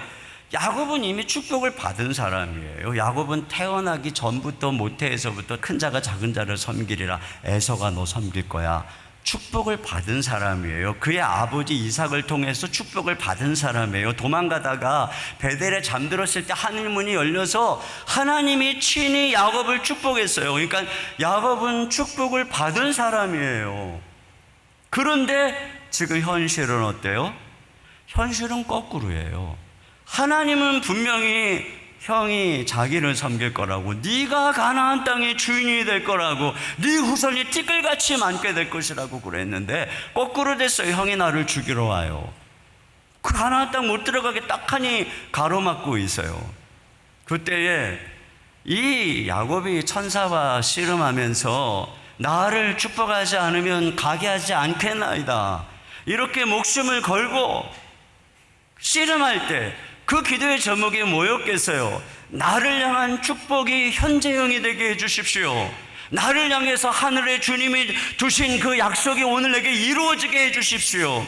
야곱은 이미 축복을 받은 사람이에요. 야곱은 태어나기 전부터 모태에서부터 큰 자가 작은 자를 섬기리라. 에서가 너 섬길 거야. 축복을 받은 사람이에요. 그의 아버지 이삭을 통해서 축복을 받은 사람이에요. 도망가다가 베델에 잠들었을 때 하늘 문이 열려서 하나님이 친히 야곱을 축복했어요. 그러니까 야곱은 축복을 받은 사람이에요. 그런데 지금 현실은 어때요? 현실은 거꾸로예요. 하나님은 분명히 형이 자기를 섬길 거라고, 네가 가나안 땅의 주인이 될 거라고, 네 후손이 티끌같이 많게 될 것이라고 그랬는데 거꾸로 됐어요. 형이 나를 죽이러 와요. 그 가나안 땅 못 들어가게 딱하니 가로막고 있어요. 그때에 이 야곱이 천사와 씨름하면서 나를 축복하지 않으면 가게 하지 않겠나이다, 이렇게 목숨을 걸고 씨름할 때 그 기도의 제목이 뭐였겠어요? 나를 향한 축복이 현재형이 되게 해주십시오. 나를 향해서 하늘의 주님이 두신 그 약속이 오늘 내게 이루어지게 해주십시오.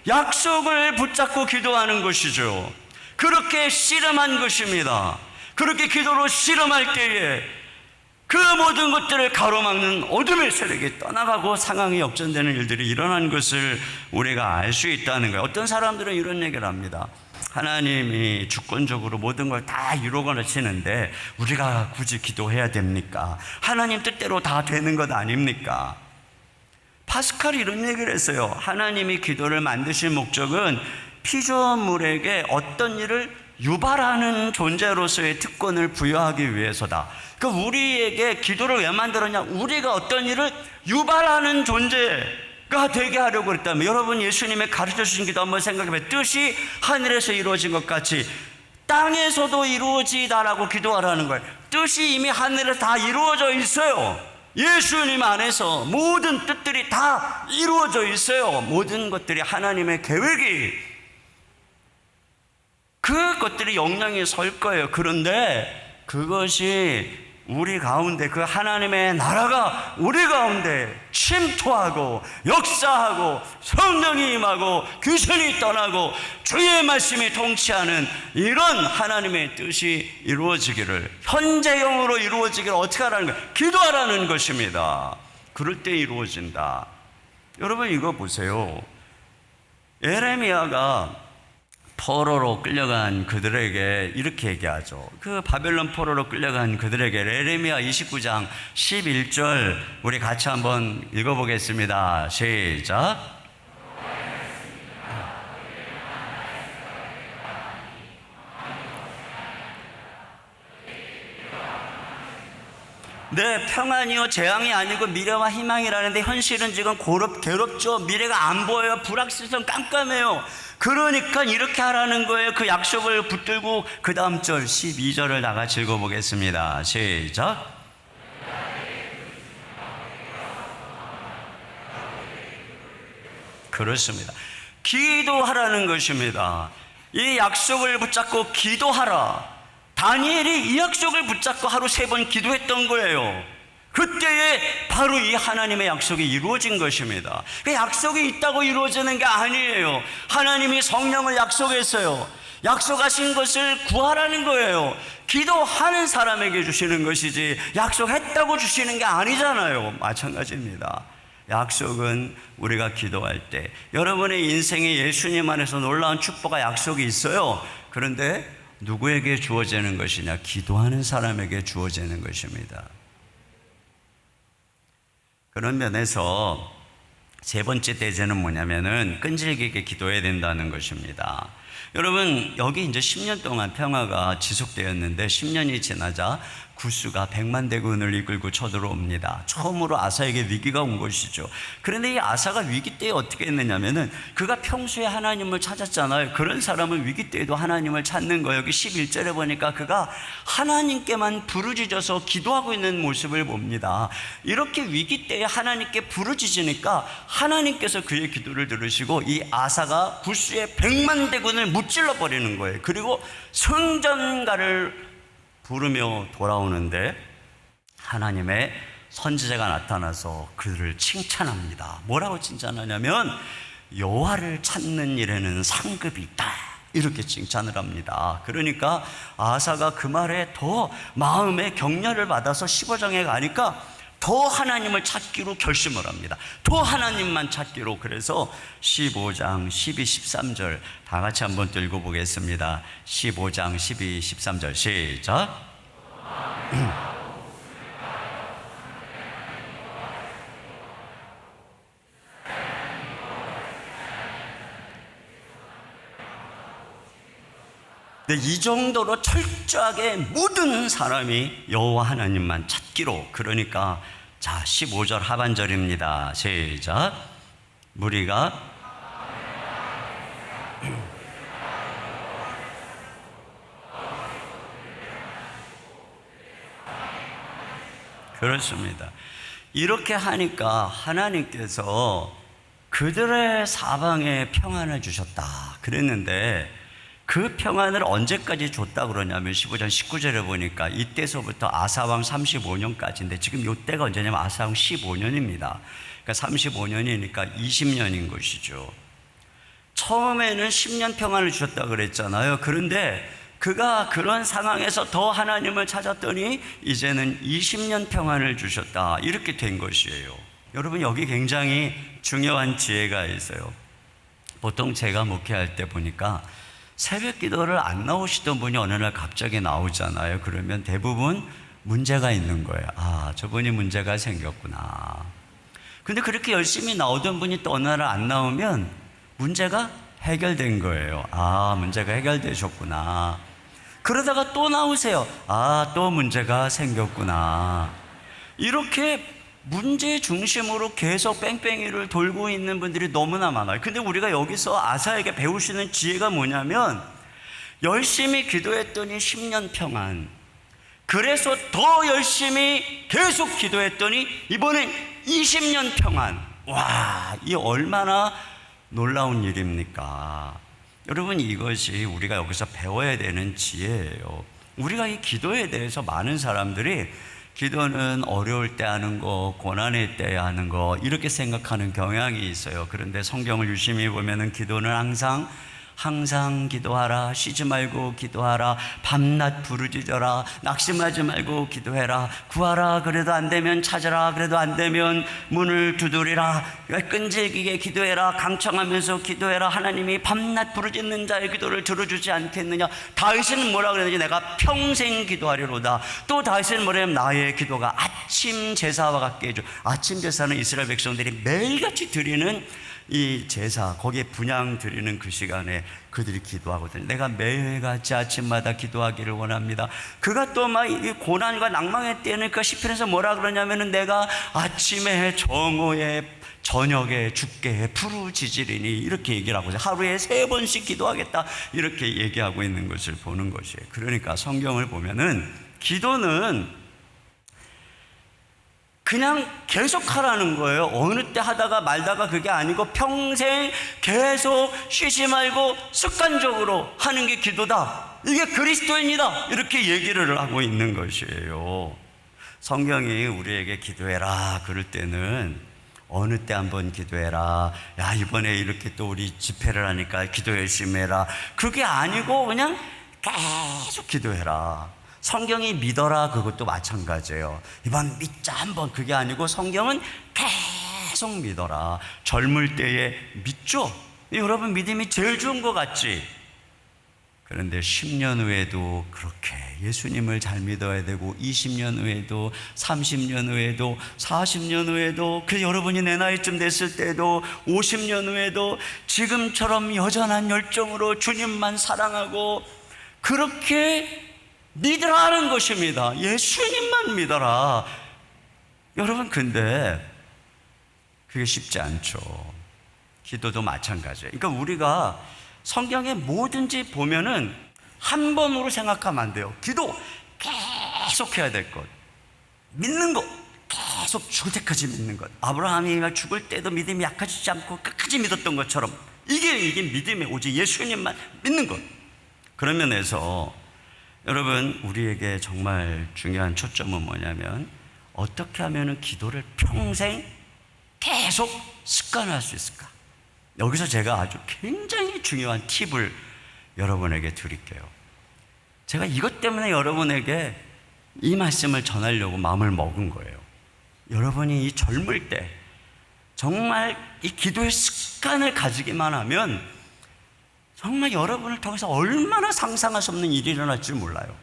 약속을 붙잡고 기도하는 것이죠. 그렇게 씨름한 것입니다. 그렇게 기도로 씨름할 때에 그 모든 것들을 가로막는 어둠의 세력이 떠나가고 상황이 역전되는 일들이 일어난 것을 우리가 알 수 있다는 거예요. 어떤 사람들은 이런 얘기를 합니다. 하나님이 주권적으로 모든 걸 다 이루어 가시는데 우리가 굳이 기도해야 됩니까? 하나님 뜻대로 다 되는 것 아닙니까? 파스칼이 이런 얘기를 했어요. 하나님이 기도를 만드신 목적은 피조물에게 어떤 일을 유발하는 존재로서의 특권을 부여하기 위해서다. 그러니까 우리에게 기도를 왜 만들었냐? 우리가 어떤 일을 유발하는 존재가 되게 하려고 그랬다면, 여러분 예수님의 가르쳐 주신 기도 한번 생각해봐요. 뜻이 하늘에서 이루어진 것 같이 땅에서도 이루어지다라고 기도하라는 거예요. 뜻이 이미 하늘에 다 이루어져 있어요. 예수님 안에서 모든 뜻들이 다 이루어져 있어요. 모든 것들이 하나님의 계획이, 그것들이 영향이 설 거예요. 그런데 그것이 우리 가운데, 그 하나님의 나라가 우리 가운데 침투하고 역사하고 성령이 임하고 귀신이 떠나고 주의 말씀이 통치하는 이런 하나님의 뜻이 이루어지기를, 현재형으로 이루어지기를 어떻게 하라는 거예요? 기도하라는 것입니다. 그럴 때 이루어진다. 여러분 이거 보세요. 예레미야가 포로로 끌려간 그들에게 이렇게 얘기하죠. 그 바벨론 포로로 끌려간 그들에게 예레미야 29장 11절 우리 같이 한번 읽어보겠습니다. 시작. 네, 평안이요 재앙이 아니고 미래와 희망이라는데 현실은 지금 괴롭죠. 미래가 안 보여요. 불확실성 깜깜해요. 그러니까 이렇게 하라는 거예요. 그 약속을 붙들고 그 다음 절 12절을 다 같이 읽어보겠습니다. 시작. 그렇습니다. 기도하라는 것입니다. 이 약속을 붙잡고 기도하라. 다니엘이 이 약속을 붙잡고 하루 3번 기도했던 거예요. 그때에 바로 이 하나님의 약속이 이루어진 것입니다. 그 약속이 있다고 이루어지는 게 아니에요. 하나님이 성령을 약속했어요. 약속하신 것을 구하라는 거예요. 기도하는 사람에게 주시는 것이지 약속했다고 주시는 게 아니잖아요. 마찬가지입니다. 약속은 우리가 기도할 때, 여러분의 인생에 예수님 안에서 놀라운 축복과 약속이 있어요. 그런데 누구에게 주어지는 것이냐? 기도하는 사람에게 주어지는 것입니다. 그런 면에서 세 번째 대제는 뭐냐면은 끈질기게 기도해야 된다는 것입니다. 여러분, 여기 이제 10년 동안 평화가 지속되었는데 10년이 지나자 구스가 100만 대군을 이끌고 쳐들어옵니다. 처음으로 아사에게 위기가 온 것이죠. 그런데 이 아사가 위기 때에 어떻게 했느냐면은 그가 평소에 하나님을 찾았잖아요. 그런 사람은 위기 때에도 하나님을 찾는 거예요. 여기 11절에 보니까 그가 하나님께만 부르짖어서 기도하고 있는 모습을 봅니다. 이렇게 위기 때에 하나님께 부르짖으니까 하나님께서 그의 기도를 들으시고 이 아사가 구스의 100만 대군을 무찔러 버리는 거예요. 그리고 성전가를 부르며 돌아오는데 하나님의 선지자가 나타나서 그들을 칭찬합니다. 뭐라고 칭찬하냐면 여호와를 찾는 일에는 상급이 있다, 이렇게 칭찬을 합니다. 그러니까 아사가 그 말에 더 마음에 격려를 받아서 15장에 가니까 더 하나님을 찾기로 결심을 합니다. 더 하나님만 찾기로. 그래서 15장 12, 13절 다 같이 한번 또 읽어보겠습니다. 15장 12, 13절 시작. 네, 이 정도로 철저하게 모든 사람이 여호와 하나님만 찾기로. 그러니까 자, 15절 하반절입니다. 시작. 무리가 그렇습니다. 이렇게 하니까 하나님께서 그들의 사방에 평안을 주셨다 그랬는데 그 평안을 언제까지 줬다 그러냐면 15장 19절에 보니까 이때서부터 아사왕 35년까지인데 지금 이때가 언제냐면 아사왕 15년입니다. 그러니까 35년이니까 20년인 것이죠. 처음에는 10년 평안을 주셨다 그랬잖아요. 그런데 그가 그런 상황에서 더 하나님을 찾았더니 이제는 20년 평안을 주셨다, 이렇게 된 것이에요. 여러분, 여기 굉장히 중요한 지혜가 있어요. 보통 제가 목회할 때 보니까 새벽 기도를 안 나오시던 분이 어느 날 갑자기 나오잖아요. 그러면 대부분 문제가 있는 거예요. 아, 저분이 문제가 생겼구나. 근데 그렇게 열심히 나오던 분이 또 어느 날 안 나오면 문제가 해결된 거예요. 아, 문제가 해결되셨구나. 그러다가 또 나오세요. 아, 또 문제가 생겼구나. 이렇게 문제 중심으로 계속 뺑뺑이를 돌고 있는 분들이 너무나 많아요. 근데 우리가 여기서 아사에게 배우시는 지혜가 뭐냐면 열심히 기도했더니 10년 평안, 그래서 더 열심히 계속 기도했더니 이번엔 20년 평안. 와, 이 얼마나 놀라운 일입니까? 여러분, 이것이 우리가 여기서 배워야 되는 지혜예요. 우리가 이 기도에 대해서 많은 사람들이 기도는 어려울 때 하는 거, 고난의 때 하는 거, 이렇게 생각하는 경향이 있어요. 그런데 성경을 유심히 보면은 기도는 항상 기도하라, 쉬지 말고 기도하라, 밤낮 부르짖어라, 낙심하지 말고 기도해라, 구하라 그래도 안 되면 찾아라, 그래도 안 되면 문을 두드리라, 끈질기게 기도해라, 강청하면서 기도해라, 하나님이 밤낮 부르짖는 자의 기도를 들어주지 않겠느냐. 다윗은 뭐라 그랬는지 내가 평생 기도하리로다. 또 다윗은 뭐냐면 나의 기도가 아침 제사와 같게 해줘. 아침 제사는 이스라엘 백성들이 매일같이 드리는 이 제사, 거기에 분향 드리는 그 시간에 그들이 기도하거든요. 내가 매일같이 아침마다 기도하기를 원합니다. 그가 또 막 이 고난과 낭망의 때는 그 시편에서 뭐라 그러냐면은 내가 아침에 정오에 저녁에 주께 부르짖으리니, 이렇게 얘기를 하고 하루에 3번씩 기도하겠다, 이렇게 얘기하고 있는 것을 보는 것이에요. 그러니까 성경을 보면은 기도는 그냥 계속 하라는 거예요. 어느 때 하다가 말다가 그게 아니고 평생 계속 쉬지 말고 습관적으로 하는 게 기도다. 이게 그리스도인이다, 이렇게 얘기를 하고 있는 것이에요. 성경이 우리에게 기도해라 그럴 때는 어느 때 한번 기도해라. 야, 이번에 이렇게 또 우리 집회를 하니까 기도 열심히 해라. 그게 아니고 그냥 계속 기도해라. 성경이 믿어라, 그것도 마찬가지예요. 이번 믿자 한번, 그게 아니고 성경은 계속 믿어라. 젊을 때에 믿죠? 여러분 믿음이 제일 좋은 것 같지? 그런데 10년 후에도 그렇게 예수님을 잘 믿어야 되고, 20년 후에도, 30년 후에도, 40년 후에도, 그 여러분이 내 나이쯤 됐을 때도, 50년 후에도 지금처럼 여전한 열정으로 주님만 사랑하고 그렇게 믿으라는 것입니다. 예수님만 믿어라. 여러분, 근데 그게 쉽지 않죠. 기도도 마찬가지예요. 그러니까 우리가 성경에 뭐든지 보면은 한 번으로 생각하면 안 돼요. 기도 계속 해야 될 것, 믿는 것 계속 죽을 때까지 믿는 것. 아브라함이 죽을 때도 믿음이 약해지지 않고 끝까지 믿었던 것처럼 이게 믿음의 오직 예수님만 믿는 것. 그런 면에서 여러분, 우리에게 정말 중요한 초점은 뭐냐면, 어떻게 하면 기도를 평생 계속 습관화할 수 있을까? 여기서 제가 아주 굉장히 중요한 팁을 여러분에게 드릴게요. 제가 이것 때문에 여러분에게 이 말씀을 전하려고 마음을 먹은 거예요. 여러분이 이 젊을 때 정말 이 기도의 습관을 가지기만 하면 정말 여러분을 통해서 얼마나 상상할 수 없는 일이 일어날지 몰라요.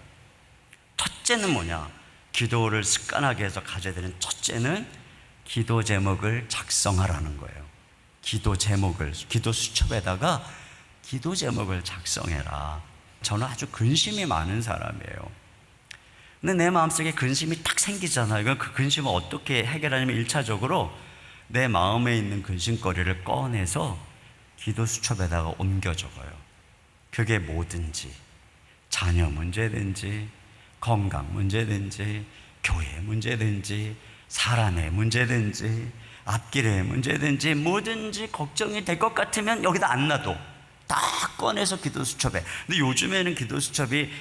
첫째는 뭐냐? 기도를 습관하게 해서 가져야 되는 첫째는 기도 제목을 작성하라는 거예요. 기도 제목을, 기도 수첩에다가 기도 제목을 작성해라. 저는 아주 근심이 많은 사람이에요. 근데 내 마음속에 근심이 딱 생기잖아요. 그 근심을 어떻게 해결하냐면 1차적으로 내 마음에 있는 근심거리를 꺼내서 기도 수첩에다가 옮겨 적어요. 그게 뭐든지, 자녀 문제든지, 건강 문제든지, 교회 문제든지, 사람의 문제든지, 앞길의 문제든지, 뭐든지 걱정이 될 것 같으면 여기다 안 놔둬. 다 꺼내서 기도 수첩에. 근데 요즘에는 기도 수첩이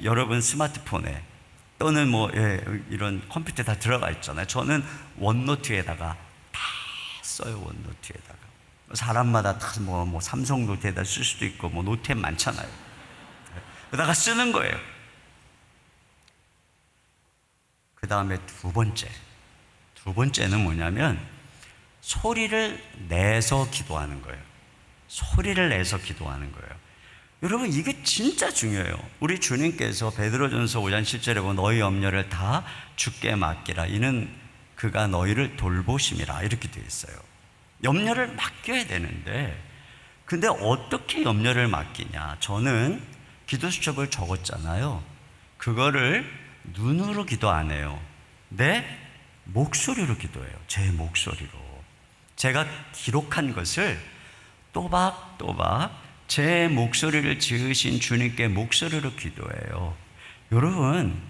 여러분 스마트폰에 또는 이런 컴퓨터에 다 들어가 있잖아요. 저는 원노트에다가 다 써요. 원노트에다가. 사람마다 다 삼성 노트에다 쓸 수도 있고 노트에 많잖아요. 그러다가 쓰는 거예요. 그 다음에 두 번째는 뭐냐면 소리를 내서 기도하는 거예요. 소리를 내서 기도하는 거예요. 여러분, 이게 진짜 중요해요. 우리 주님께서 베드로전서 5장 10절에 보면 너희 염려를 다 주께 맡기라. 이는 그가 너희를 돌보심이라. 이렇게 되어 있어요. 염려를 맡겨야 되는데, 근데 어떻게 염려를 맡기냐? 저는 기도 수첩을 적었잖아요. 그거를 눈으로 기도 안 해요. 내 목소리로 기도해요. 제 목소리로. 제가 기록한 것을 또박또박 제 목소리를 지으신 주님께 목소리로 기도해요. 여러분,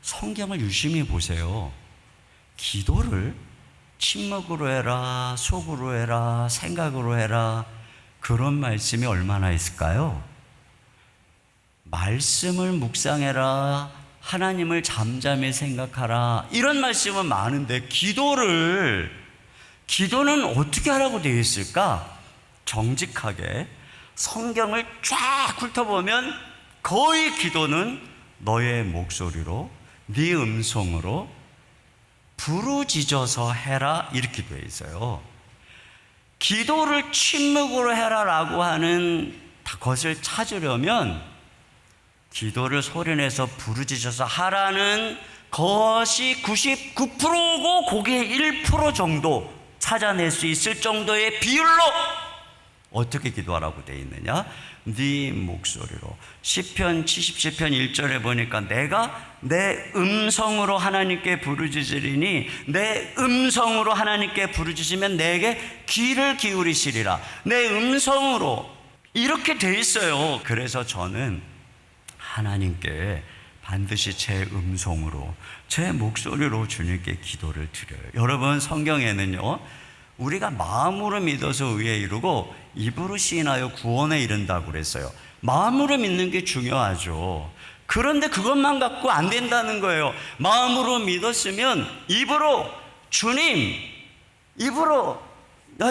성경을 유심히 보세요. 기도를 침묵으로 해라, 속으로 해라, 생각으로 해라, 그런 말씀이 얼마나 있을까요? 말씀을 묵상해라, 하나님을 잠잠히 생각하라, 이런 말씀은 많은데 기도는 어떻게 하라고 되어 있을까? 정직하게 성경을 쫙 훑어보면 거의 기도는 너의 목소리로, 네 음성으로 부르짖어서 해라, 이렇게 되어 있어요. 기도를 침묵으로 해라라고 하는 것을 찾으려면 기도를 소리내서 부르짖어서 하라는 것이 99%고 거기에 1% 정도 찾아낼 수 있을 정도의 비율로 어떻게 기도하라고 되어 있느냐? 네 목소리로. 시편 77편 1절에 보니까 내가 내 음성으로 하나님께 부르짖으리니 내 음성으로 하나님께 부르짖으면 내게 귀를 기울이시리라. 내 음성으로, 이렇게 돼 있어요. 그래서 저는 하나님께 반드시 제 음성으로, 제 목소리로 주님께 기도를 드려요. 여러분, 성경에는요, 우리가 마음으로 믿어서 의에 이르고 입으로 시인하여 구원에 이른다고 그랬어요. 마음으로 믿는 게 중요하죠. 그런데 그것만 갖고 안 된다는 거예요. 마음으로 믿었으면 입으로 주님, 입으로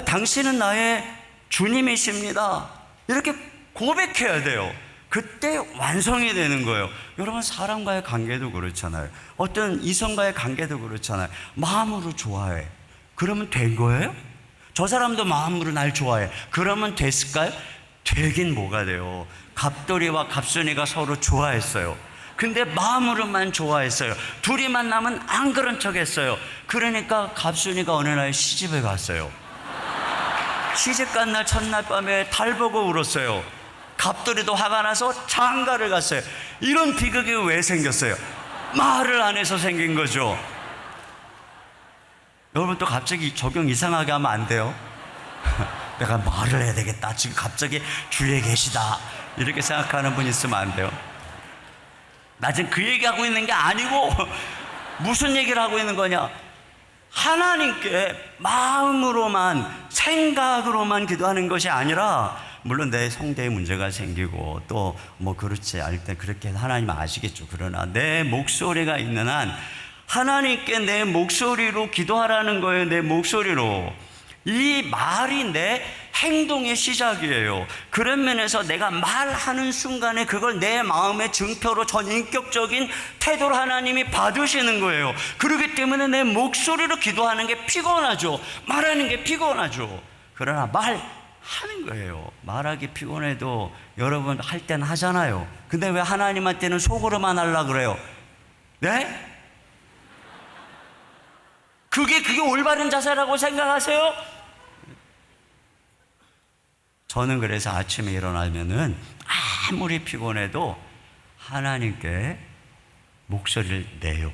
당신은 나의 주님이십니다 이렇게 고백해야 돼요. 그때 완성이 되는 거예요. 여러분, 사람과의 관계도 그렇잖아요. 어떤 이성과의 관계도 그렇잖아요. 마음으로 좋아해. 그러면 된 거예요? 저 사람도 마음으로 날 좋아해. 그러면 됐을까요? 되긴 뭐가 돼요. 갑돌이와 갑순이가 서로 좋아했어요. 근데 마음으로만 좋아했어요. 둘이 만나면 안 그런 척 했어요. 그러니까 갑순이가 어느 날 시집을 갔어요. 시집 간 날 첫날 밤에 달 보고 울었어요. 갑돌이도 화가 나서 장가를 갔어요. 이런 비극이 왜 생겼어요? 말을 안 해서 생긴 거죠. 여러분, 또 갑자기 적용 이상하게 하면 안 돼요. 내가 말을 해야 되겠다, 지금 갑자기 주위에 계시다, 이렇게 생각하는 분 있으면 안 돼요. 나 지금 그 얘기하고 있는 게 아니고 무슨 얘기를 하고 있는 거냐? 하나님께 마음으로만, 생각으로만 기도하는 것이 아니라, 물론 내 성대에 문제가 생기고 또 뭐 그렇지 않을 때 그렇게 하나님 아시겠죠. 그러나 내 목소리가 있는 한 하나님께 내 목소리로 기도하라는 거예요. 내 목소리로. 이 말이 내 행동의 시작이에요. 그런 면에서 내가 말하는 순간에 그걸 내 마음의 증표로 전인격적인 태도로 하나님이 받으시는 거예요. 그렇기 때문에 내 목소리로 기도하는 게 피곤하죠. 말하는 게 피곤하죠. 그러나 말하는 거예요. 말하기 피곤해도 여러분 할 땐 하잖아요. 근데 왜 하나님한테는 속으로만 하려고 그래요? 네? 그게 올바른 자세라고 생각하세요? 저는 그래서 아침에 일어나면은 아무리 피곤해도 하나님께 목소리를 내요.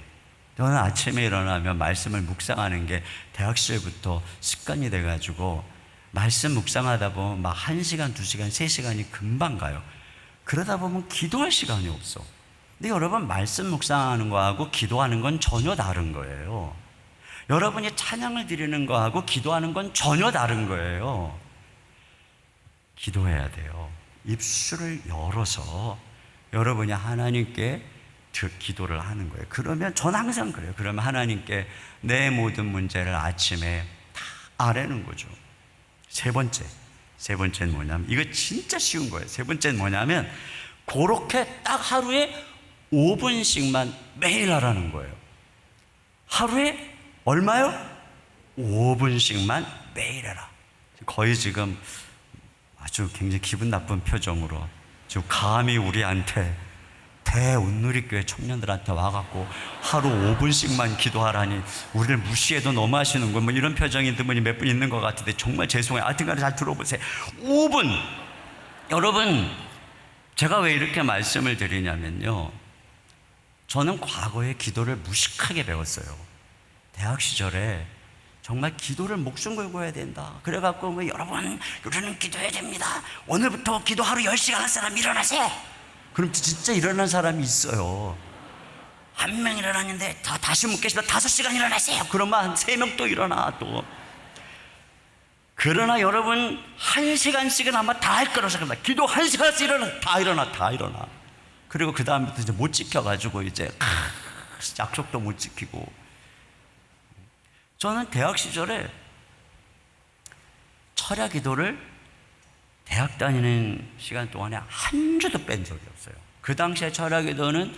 저는 아침에 일어나면 말씀을 묵상하는 게 대학 시절부터 습관이 돼가지고 말씀 묵상하다 보면 막 1시간, 2시간, 3시간이 금방 가요. 그러다 보면 기도할 시간이 없어. 근데 여러분, 말씀 묵상하는 거하고 기도하는 건 전혀 다른 거예요. 여러분이 찬양을 드리는 거하고 기도하는 건 전혀 다른 거예요. 기도해야 돼요. 입술을 열어서 여러분이 하나님께 기도를 하는 거예요. 그러면 전 항상 그래요. 그러면 하나님께 내 모든 문제를 아침에 다 아뢰는 거죠. 세 번째는 뭐냐면, 이거 진짜 쉬운 거예요. 세 번째는 뭐냐면, 그렇게 딱 하루에 5분씩만 매일 하라는 거예요. 하루에 얼마요? 5분씩만 매일 해라. 거의 지금 아주 굉장히 기분 나쁜 표정으로 지금 감히 우리한테 대운누리교회 청년들한테 와갖고 하루 5분씩만 기도하라니 우리를 무시해도 너무하시는 거, 뭐 이런 표정이 드문이 몇 분 있는 것 같은데 정말 죄송해요. 하여튼간에 잘 들어보세요. 5분. 여러분, 제가 왜 이렇게 말씀을 드리냐면요, 저는 과거에 기도를 무식하게 배웠어요. 대학 시절에 정말 기도를 목숨 걸고 해야 된다. 그래갖고 뭐 여러분, 우리는 기도해야 됩니다. 오늘부터 기도 하루 10시간 할 사람 일어나세요. 그럼 진짜 일어난 사람이 있어요. 한 명 일어났는데 다시 묻겠습니다. 5시간 일어나세요. 그러면 한 3명 또 일어나 또. 그러나 여러분, 1시간씩은 아마 다 할 거라고 생각합니다. 기도 1시간씩 다 일어나. 그리고 그 다음부터 이제 못 지켜가지고 이제 약속도 못 지키고. 저는 대학 시절에 철야 기도를 대학 다니는 시간 동안에 한 주도 뺀 적이 없어요. 그 당시에 철야 기도는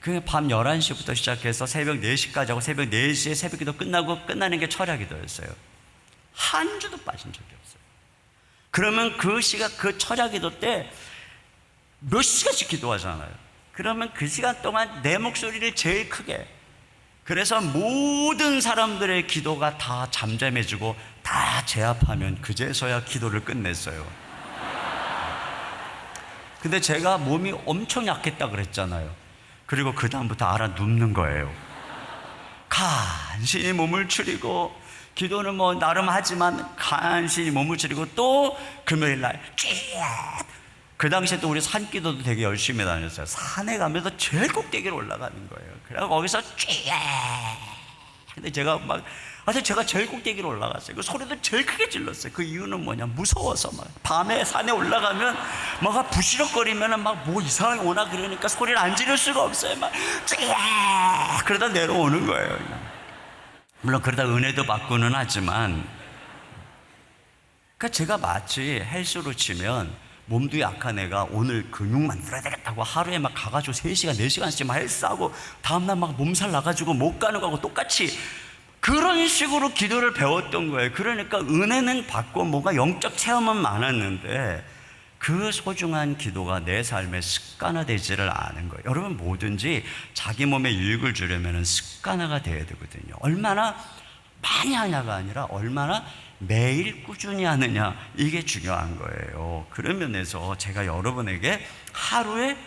그 밤 11시부터 시작해서 새벽 4시까지 하고 새벽 4시에 새벽 기도 끝나고 끝나는 게 철야 기도였어요. 한 주도 빠진 적이 없어요. 그러면 그 철야 기도 때 몇 시간씩 기도하잖아요. 그러면 그 시간 동안 내 목소리를 제일 크게, 그래서 모든 사람들의 기도가 다 잠잠해지고 다 제압하면 그제서야 기도를 끝냈어요. 근데 제가 몸이 엄청 약했다 그랬잖아요. 그리고 그 다음부터 알아 눕는 거예요. 간신히 몸을 추리고, 기도는 뭐 나름 하지만 간신히 몸을 추리고, 또 금요일 날 그 당시에 또 우리 산기도도 되게 열심히 다녔어요. 산에 가면서 제일 꼭대기로 올라가는 거예요. 그래서 거기서 근데 제가 제가 제일 꼭대기로 올라갔어요. 그 소리도 제일 크게 질렀어요. 그 이유는 뭐냐, 무서워서 밤에 산에 올라가면 뭐가 부시럭거리면 뭐 이상하게 오나 그러니까 소리를 안 지를 수가 없어요. 그러다 내려오는 거예요. 물론 그러다 은혜도 받고는 하지만, 그러니까 제가 마치 헬스로 치면 몸도 약한 애가 오늘 근육 만들어야 되겠다고 하루에 막 가가지고 3시간, 4시간씩 막 헬스하고 다음날 막 몸살 나가지고 못 가는 거하고 똑같이 그런 식으로 기도를 배웠던 거예요. 그러니까 은혜는 받고 뭔가 영적 체험은 많았는데 그 소중한 기도가 내 삶에 습관화되지를 않은 거예요. 여러분, 뭐든지 자기 몸에 유익을 주려면 습관화가 돼야 되거든요. 얼마나 많이 하냐가 아니라 얼마나 매일 꾸준히 하느냐, 이게 중요한 거예요. 그런 면에서 제가 여러분에게 하루에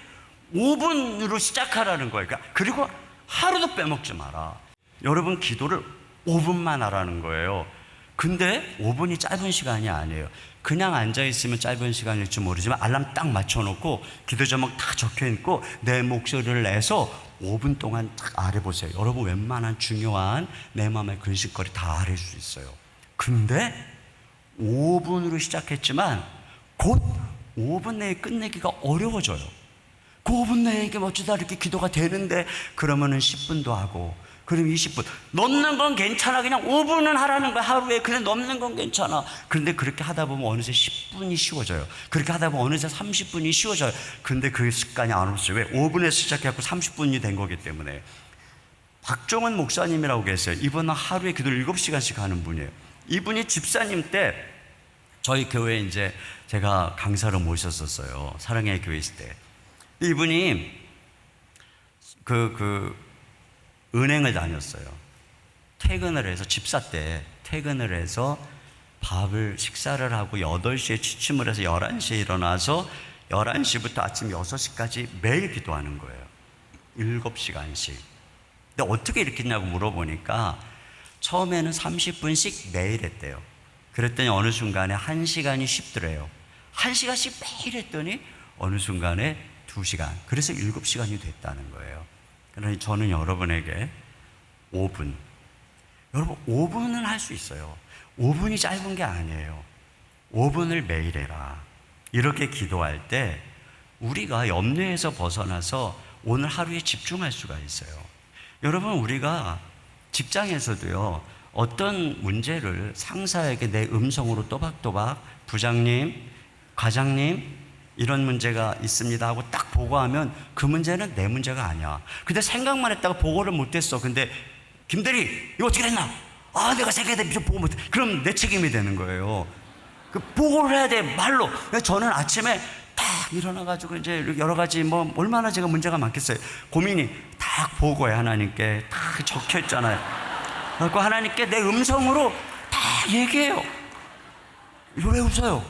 5분으로 시작하라는 거예요. 그리고 하루도 빼먹지 마라. 여러분, 기도를 5분만 하라는 거예요. 근데 5분이 짧은 시간이 아니에요. 그냥 앉아있으면 짧은 시간일지 모르지만 알람 딱 맞춰놓고 기도 제목 다 적혀있고 내 목소리를 내서 5분 동안 딱 아뢰보세요. 여러분, 웬만한 중요한 내 마음의 근심거리 다 아뢰 수 있어요. 근데 5분으로 시작했지만 곧 5분 내에 끝내기가 어려워져요. 그 5분 내에 이게 어쩌다 이렇게 기도가 되는데, 그러면은 10분도 하고, 그럼 20분. 넘는 건 괜찮아. 그냥 5분은 하라는 거야, 하루에. 그냥 넘는 건 괜찮아. 그런데 그렇게 하다 보면 어느새 10분이 쉬워져요. 그렇게 하다 보면 어느새 30분이 쉬워져요. 근데 그 습관이 안 없어요. 왜? 5분에서 시작해갖고 30분이 된 거기 때문에. 박종원 목사님이라고 계세요. 이분은 하루에 기도를 7시간씩 하는 분이에요. 이분이 집사님 때 저희 교회에 이제 제가 강사로 모셨었어요. 사랑의 교회 있을 때. 이분이 은행을 다녔어요. 퇴근을 해서, 집사 때 퇴근을 해서 식사를 하고 8시에 취침을 해서 11시에 일어나서 11시부터 아침 6시까지 매일 기도하는 거예요. 7시간씩. 근데 어떻게 이렇게 했냐고 물어보니까 처음에는 30분씩 매일 했대요. 그랬더니 어느 순간에 1시간이 쉽더래요. 1시간씩 매일 했더니 어느 순간에 2시간. 그래서 7시간이 됐다는 거예요. 그러니 저는 여러분에게 5분. 여러분, 5분은 할 수 있어요. 5분이 짧은 게 아니에요. 5분을 매일 해라. 이렇게 기도할 때 우리가 염려에서 벗어나서 오늘 하루에 집중할 수가 있어요. 여러분, 우리가 직장에서도요, 어떤 문제를 상사에게 내 음성으로 또박또박 부장님, 과장님, 이런 문제가 있습니다 하고 딱 보고하면 그 문제는 내 문제가 아니야. 근데 생각만 했다가 보고를 못했어. 근데 김대리, 이거 어떻게 됐나? 내가 생각했는데 좀 보고 못해. 그럼 내 책임이 되는 거예요. 그 보고를 해야 돼, 말로. 저는 아침에 딱 일어나가지고 이제 여러 가지 얼마나 제가 문제가 많겠어요. 고민이 딱 보고해, 하나님께 딱 적혀 있잖아요. 그래서 하나님께 내 음성으로 딱 얘기해요. 왜 웃어요?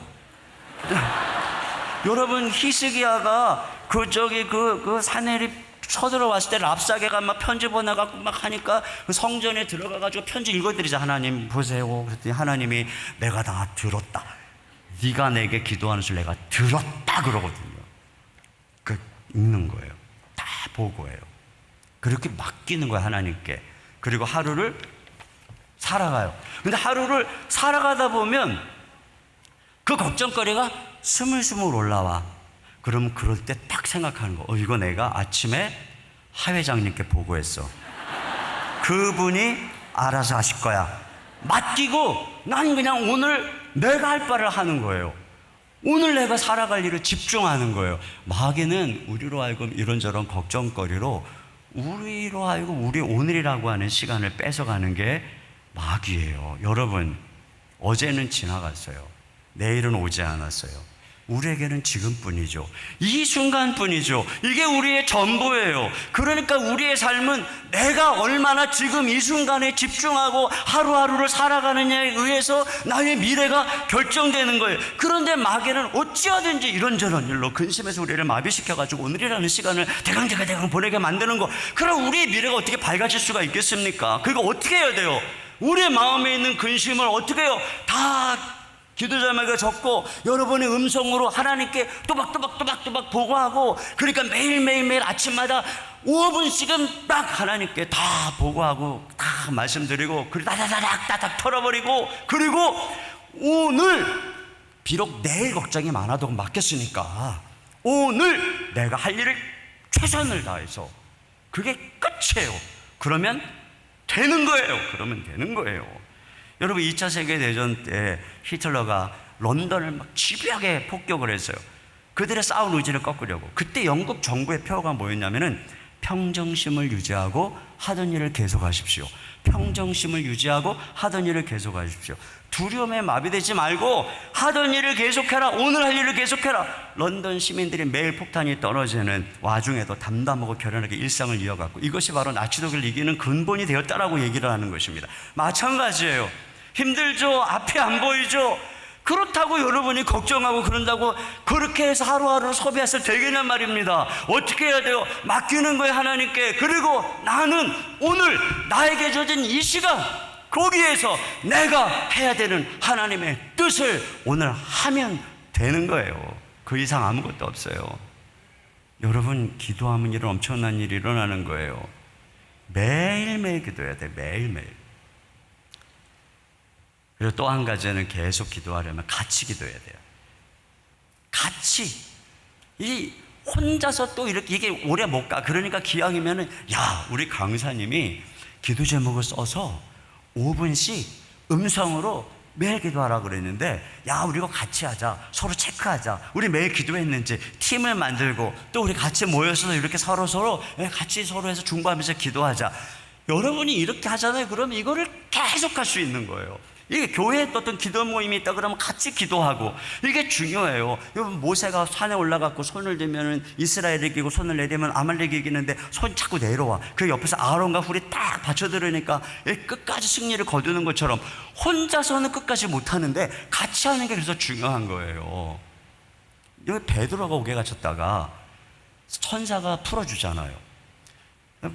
여러분, 히스기야가 그 사내리 쳐들어왔을 때 랍사게가 막 편지 보내갖고 막 하니까 그 성전에 들어가가지고 편지 읽어드리자. 하나님 보세요. 그랬더니 하나님이 내가 다 들었다. 네가 내게 기도하는 줄 내가 들었다 그러거든요. 그 읽는 거예요. 다 보고해요. 그렇게 맡기는 거예요, 하나님께. 그리고 하루를 살아가요. 근데 하루를 살아가다 보면 그 걱정거리가 스물스물 올라와. 그럼 그럴 때 딱 생각하는 거. 이거 내가 아침에 하 회장님께 보고했어. 그분이 알아서 하실 거야. 맡기고 난 그냥 오늘 내가 할 바를 하는 거예요. 오늘 내가 살아갈 일을 집중하는 거예요. 마귀는 우리로 하여금 이런저런 걱정거리로 우리로 하여금 우리 오늘이라고 하는 시간을 뺏어가는 게 마귀예요. 여러분, 어제는 지나갔어요. 내일은 오지 않았어요. 우리에게는 지금뿐이죠. 이 순간뿐이죠. 이게 우리의 전부예요. 그러니까 우리의 삶은 내가 얼마나 지금 이 순간에 집중하고 하루하루를 살아가느냐에 의해서 나의 미래가 결정되는 거예요. 그런데 마귀는 어찌하든지 이런저런 일로 근심해서 우리를 마비시켜가지고 오늘이라는 시간을 대강 보내게 만드는 거. 그럼 우리의 미래가 어떻게 밝아질 수가 있겠습니까? 그거 어떻게 해야 돼요? 우리의 마음에 있는 근심을 어떻게 해요? 다 기도 제목에 적고 여러분의 음성으로 하나님께 또박또박 보고하고, 그러니까 매일 아침마다 5분씩은 딱 하나님께 다 보고하고 다 말씀드리고, 그리고 따닥 털어버리고, 그리고 오늘 비록 내일 걱정이 많아도 맡겼으니까 오늘 내가 할 일을 최선을 다해서 그게 끝이에요. 그러면 되는 거예요. 그러면 되는 거예요. 여러분 2차 세계대전 때 히틀러가 런던을 막 집요하게 폭격을 했어요. 그들의 싸울 의지를 꺾으려고. 그때 영국 정부의 표어가 뭐였냐면은 평정심을 유지하고 하던 일을 계속하십시오. 평정심을 유지하고 하던 일을 계속하십시오. 두려움에 마비되지 말고 하던 일을 계속해라. 오늘 할 일을 계속해라. 런던 시민들이 매일 폭탄이 떨어지는 와중에도 담담하고 결연하게 일상을 이어갔고, 이것이 바로 나치독을 이기는 근본이 되었다라고 얘기를 하는 것입니다. 마찬가지예요. 힘들죠. 앞이 안 보이죠. 그렇다고 여러분이 걱정하고 그런다고 그렇게 해서 하루하루 소비해서 되겠냔 말입니다. 어떻게 해야 돼요? 맡기는 거예요, 하나님께. 그리고 나는 오늘 나에게 주어진 이 시간, 거기에서 내가 해야 되는 하나님의 뜻을 오늘 하면 되는 거예요. 그 이상 아무것도 없어요. 여러분, 기도하면 이런 엄청난 일이 일어나는 거예요. 매일매일 기도해야 돼요. 매일매일. 그리고 또 한 가지는 계속 기도하려면 같이 기도해야 돼요. 같이. 이 혼자서 또 이렇게 이게 오래 못 가. 그러니까 기왕이면은, 야, 우리 강사님이 기도 제목을 써서 5분씩 음성으로 매일 기도하라 그랬는데, 야, 우리 이거 같이 하자. 서로 체크하자. 우리 매일 기도했는지 팀을 만들고 또 우리 같이 모여서 이렇게 서로 같이 서로 해서 중보하면서 기도하자. 여러분이 이렇게 하잖아요. 그러면 이거를 계속 할 수 있는 거예요. 이게 교회에 어떤 기도 모임이 있다 그러면 같이 기도하고, 이게 중요해요. 여러분, 모세가 산에 올라갔고 손을 대면은 이스라엘이 이기고 손을 내리면 아말렉이 이기는데 손 자꾸 내려와. 그 옆에서 아론과 훌이 딱 받쳐들으니까 끝까지 승리를 거두는 것처럼 혼자서는 끝까지 못하는데 같이 하는 게 그래서 중요한 거예요. 여기 베드로가 옥에 갇혔다가 천사가 풀어주잖아요.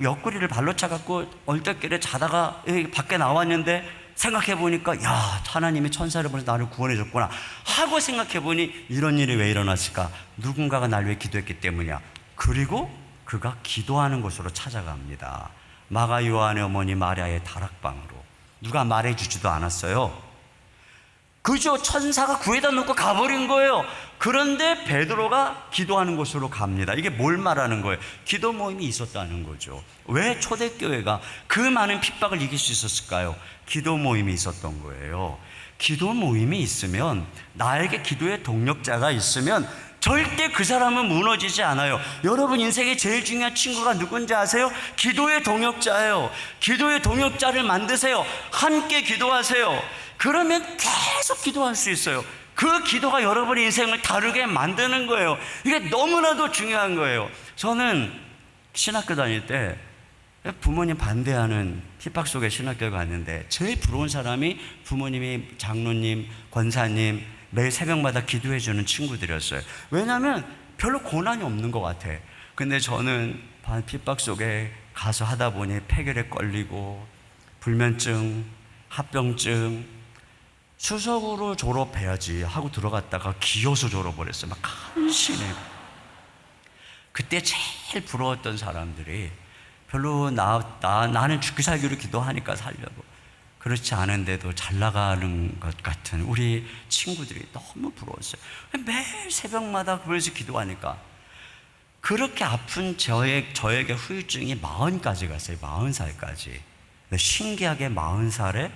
옆구리를 발로 차갖고 얼떨결에 자다가 밖에 나왔는데 생각해보니까, 야, 하나님이 천사를 보내서 나를 구원해줬구나 하고 생각해보니, 이런 일이 왜 일어났을까? 누군가가 날 위해 기도했기 때문이야. 그리고 그가 기도하는 곳으로 찾아갑니다. 마가 요한의 어머니 마리아의 다락방으로. 누가 말해주지도 않았어요. 그저 천사가 구해다 놓고 가버린 거예요. 그런데 베드로가 기도하는 곳으로 갑니다. 이게 뭘 말하는 거예요? 기도 모임이 있었다는 거죠. 왜 초대교회가 그 많은 핍박을 이길 수 있었을까요? 기도 모임이 있었던 거예요. 기도 모임이 있으면, 나에게 기도의 동력자가 있으면 절대 그 사람은 무너지지 않아요. 여러분 인생에 제일 중요한 친구가 누군지 아세요? 기도의 동역자예요. 기도의 동역자를 만드세요. 함께 기도하세요. 그러면 계속 기도할 수 있어요. 그 기도가 여러분의 인생을 다르게 만드는 거예요. 이게 너무나도 중요한 거예요. 저는 신학교 다닐 때 부모님 반대하는 핍박 속에 신학교에 갔는데, 제일 부러운 사람이 부모님이 장로님, 권사님, 매일 새벽마다 기도해 주는 친구들이었어요. 왜냐하면 별로 고난이 없는 것 같아. 근데 저는 핍박 속에 가서 하다 보니 폐결에 걸리고 불면증, 합병증, 수석으로 졸업해야지 하고 들어갔다가 기어서 졸업을 했어요. 막 간신히. 그때 제일 부러웠던 사람들이 별로 나는 죽기 살기로 기도하니까 살려고, 그렇지 않은데도 잘 나가는 것 같은 우리 친구들이 너무 부러웠어요. 매일 새벽마다 그래서 기도하니까. 그렇게 아픈 저에게 후유증이 40까지 갔어요. 40살까지. 근데 신기하게 40살에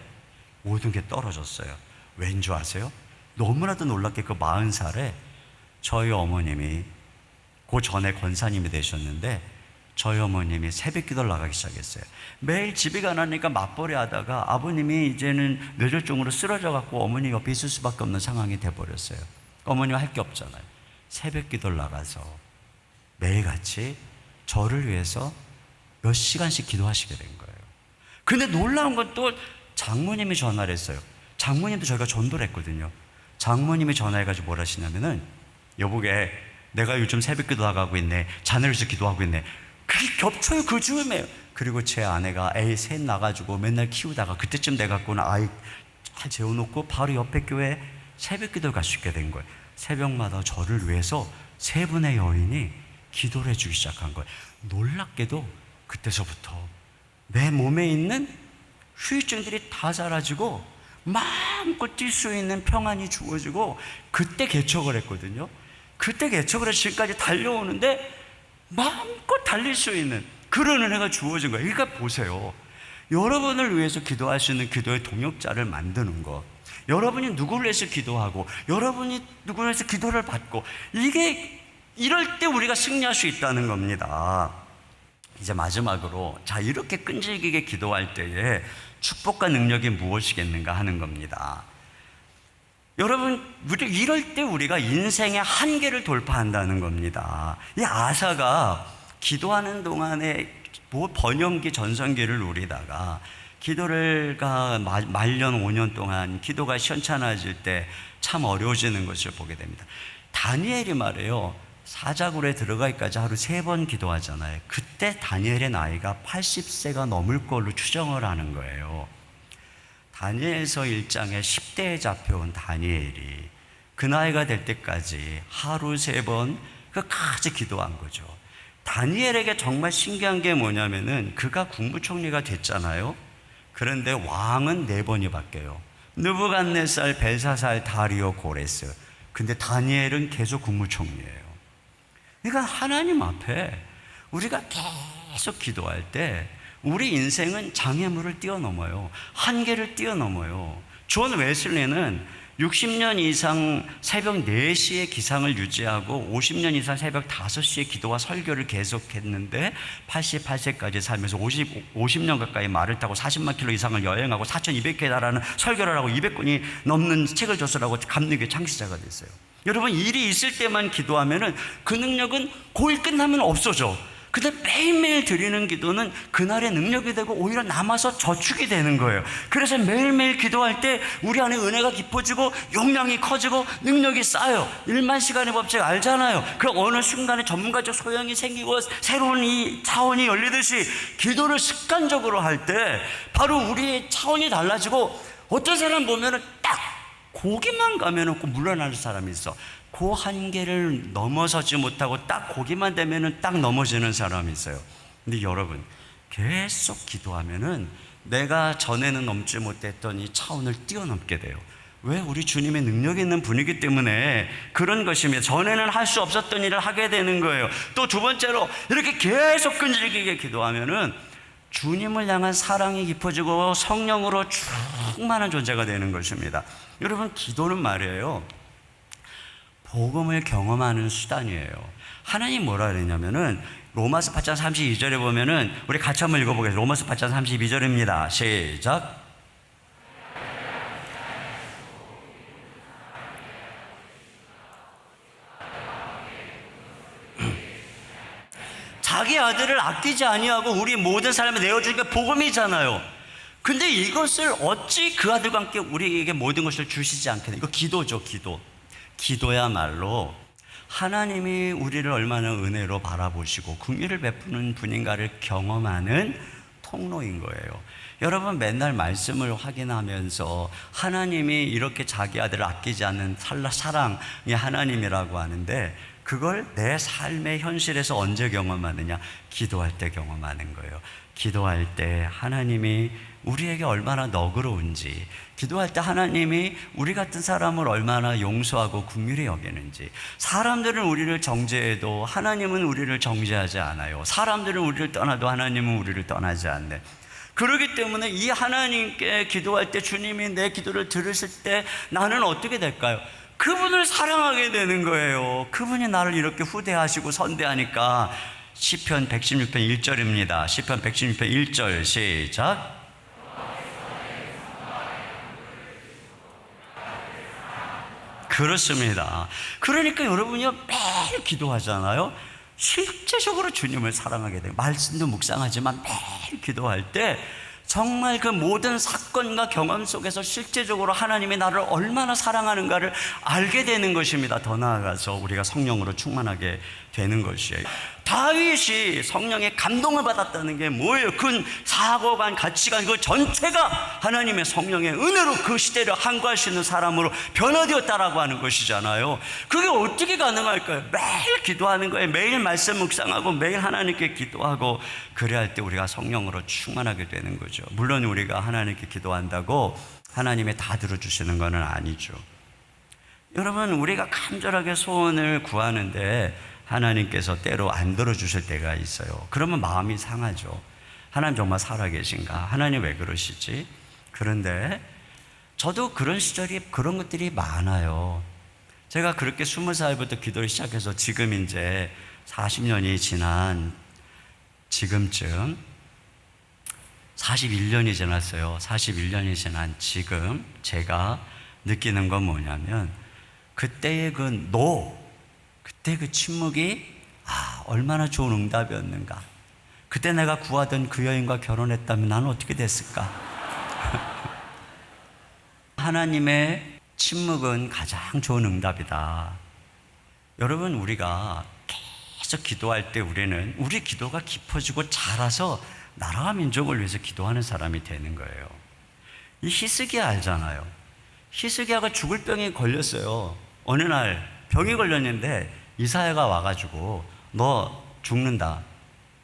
모든 게 떨어졌어요. 왠 줄 아세요? 너무나도 놀랍게 그 40살에 저희 어머님이, 그 전에 권사님이 되셨는데, 저희 어머님이 새벽 기도를 나가기 시작했어요. 매일 집에 안 하니까 맞벌이 하다가 아버님이 이제는 뇌졸중으로 쓰러져 갖고 어머니 옆에 있을 수밖에 없는 상황이 돼버렸어요. 어머니가 할 게 없잖아요. 새벽 기도를 나가서 매일같이 저를 위해서 몇 시간씩 기도하시게 된 거예요. 근데 놀라운 건 또 장모님이 전화를 했어요. 장모님도 저희가 전도를 했거든요. 장모님이 전화해가지고 뭘 하시냐면은, 여보게, 내가 요즘 새벽 기도 나가고 있네. 자네를 위해서 기도하고 있네. 그게 겹쳐요. 그 즈음에요. 그리고 제 아내가 애 셋 나가지고 맨날 키우다가 그때쯤 돼갖고는 아이 잘 재워놓고 바로 옆에 교회에 새벽 기도를 갈 수 있게 된 거예요. 새벽마다 저를 위해서 3분의 여인이 기도를 해주기 시작한 거예요. 놀랍게도 그때서부터 내 몸에 있는 후유증들이 다 사라지고 마음껏 뛸 수 있는 평안이 주어지고, 그때 개척을 했거든요. 그때 개척을 해서 지금까지 달려오는데 마음껏 달릴 수 있는 그런 은혜가 주어진 거예요. 그러니까 보세요. 여러분을 위해서 기도할 수 있는 기도의 동역자를 만드는 것, 여러분이 누구를 위해서 기도하고 여러분이 누구를 위해서 기도를 받고, 이게 이럴 때 우리가 승리할 수 있다는 겁니다. 이제 마지막으로, 자, 이렇게 끈질기게 기도할 때에 축복과 능력이 무엇이겠는가 하는 겁니다. 여러분, 이럴 때 우리가 인생의 한계를 돌파한다는 겁니다. 이 아사가 기도하는 동안에 번영기 전성기를 누리다가 기도가 말년 5년 동안 기도가 시원찮아질 때 참 어려워지는 것을 보게 됩니다. 다니엘이 말해요, 사자굴에 들어가기까지 하루 3번 기도하잖아요. 그때 다니엘의 나이가 80세가 넘을 걸로 추정을 하는 거예요. 다니엘서 1장에 10대에 잡혀온 다니엘이 그 나이가 될 때까지 하루 3번 끝까지 기도한 거죠. 다니엘에게 정말 신기한 게 뭐냐면은, 그가 국무총리가 됐잖아요. 그런데 왕은 4번이 바뀌어요. 느부갓네살, 벨사살, 다리오, 고레스. 근데 다니엘은 계속 국무총리예요. 그러니까 하나님 앞에 우리가 계속 기도할 때 우리 인생은 장애물을 뛰어넘어요. 한계를 뛰어넘어요. 존 웨슬리는 60년 이상 새벽 4시에 기상을 유지하고 50년 이상 새벽 5시에 기도와 설교를 계속했는데 88세까지 살면서 50년 가까이 말을 타고 40만 킬로 이상을 여행하고 4,200회에 달하는 설교를 하고 200권이 넘는 책을 조설하고 감리교회 창시자가 됐어요. 여러분, 일이 있을 때만 기도하면은 그 능력은 고일 끝나면 없어져. 근데 매일매일 드리는 기도는 그날의 능력이 되고 오히려 남아서 저축이 되는 거예요. 그래서 매일매일 기도할 때 우리 안에 은혜가 깊어지고 용량이 커지고 능력이 쌓여요. 1만 시간의 법칙 알잖아요. 그럼 어느 순간에 전문가적 소양이 생기고 새로운 이 차원이 열리듯이 기도를 습관적으로 할 때 바로 우리의 차원이 달라지고, 어떤 사람 보면은 딱 거기만 가면은 꼭 물러나는 사람이 있어. 그 한계를 넘어서지 못하고 딱 거기만 되면은 딱 넘어지는 사람이 있어요. 근데 여러분, 계속 기도하면은 내가 전에는 넘지 못했던 이 차원을 뛰어넘게 돼요. 왜? 우리 주님의 능력 있는 분이기 때문에 그런 것이며, 전에는 할 수 없었던 일을 하게 되는 거예요. 또 두 번째로, 이렇게 계속 끈질기게 기도하면은 주님을 향한 사랑이 깊어지고 성령으로 충만한 존재가 되는 것입니다. 여러분, 기도는 말이에요, 복음을 경험하는 수단이에요. 하나님 뭐라 그랬냐면은, 로마서 8장 32절에 보면은, 우리 같이 한번 읽어보겠습니다. 로마서 8장 32절입니다. 시작. 자기 아들을 아끼지 아니하고 우리 모든 사람을 내어주니까 복음이잖아요. 근데 이것을 어찌 그 아들과 함께 우리에게 모든 것을 주시지 않겠냐. 이거 기도죠, 기도. 기도야말로 하나님이 우리를 얼마나 은혜로 바라보시고 긍휼을 베푸는 분인가를 경험하는 통로인 거예요. 여러분, 맨날 말씀을 확인하면서 하나님이 이렇게 자기 아들을 아끼지 않는 사랑이 하나님이라고 하는데, 그걸 내 삶의 현실에서 언제 경험하느냐? 기도할 때 경험하는 거예요. 기도할 때 하나님이 우리에게 얼마나 너그러운지, 기도할 때 하나님이 우리 같은 사람을 얼마나 용서하고 긍휼히 여기는지. 사람들은 우리를 정죄해도 하나님은 우리를 정죄하지 않아요. 사람들은 우리를 떠나도 하나님은 우리를 떠나지 않네. 그렇기 때문에 이 하나님께 기도할 때, 주님이 내 기도를 들으실 때 나는 어떻게 될까요? 그분을 사랑하게 되는 거예요. 그분이 나를 이렇게 후대하시고 선대하니까. 시편 116편 1절입니다. 시편 116편 1절 시작. 그렇습니다. 그러니까 여러분이요, 매일 기도하잖아요. 실제적으로 주님을 사랑하게 돼요. 말씀도 묵상하지만 매일 기도할 때 정말 그 모든 사건과 경험 속에서 실제적으로 하나님이 나를 얼마나 사랑하는가를 알게 되는 것입니다. 더 나아가서 우리가 성령으로 충만하게 되는 것이에요. 다윗이 성령의 감동을 받았다는 게 뭐예요? 그 사고관, 가치관, 그 전체가 하나님의 성령의 은혜로 그 시대를 항구할 수 있는 사람으로 변화되었다라고 하는 것이잖아요. 그게 어떻게 가능할까요? 매일 기도하는 거예요. 매일 말씀 묵상하고 매일 하나님께 기도하고, 그래야 할 때 우리가 성령으로 충만하게 되는 거죠. 물론 우리가 하나님께 기도한다고 하나님이 다 들어주시는 건 아니죠. 여러분, 우리가 간절하게 소원을 구하는데 하나님께서 때로 안 들어주실 때가 있어요. 그러면 마음이 상하죠. 하나님 정말 살아계신가? 하나님 왜 그러시지? 그런데 저도 그런 시절이, 그런 것들이 많아요. 제가 그렇게 20살부터 기도를 시작해서 지금 이제 40년이 지난 지금쯤 41년이 지났어요. 41년이 지난 지금 제가 느끼는 건 뭐냐면 그때의 그때 그 침묵이 얼마나 좋은 응답이었는가. 그때 내가 구하던 그 여인과 결혼했다면 나는 어떻게 됐을까? 하나님의 침묵은 가장 좋은 응답이다. 여러분, 우리가 계속 기도할 때 우리 기도가 깊어지고 자라서 나라와 민족을 위해서 기도하는 사람이 되는 거예요. 이 히스기야 알잖아요. 히스기야가 죽을 병에 걸렸어요. 어느 날 병이 걸렸는데 이사야가 와가지고 너 죽는다,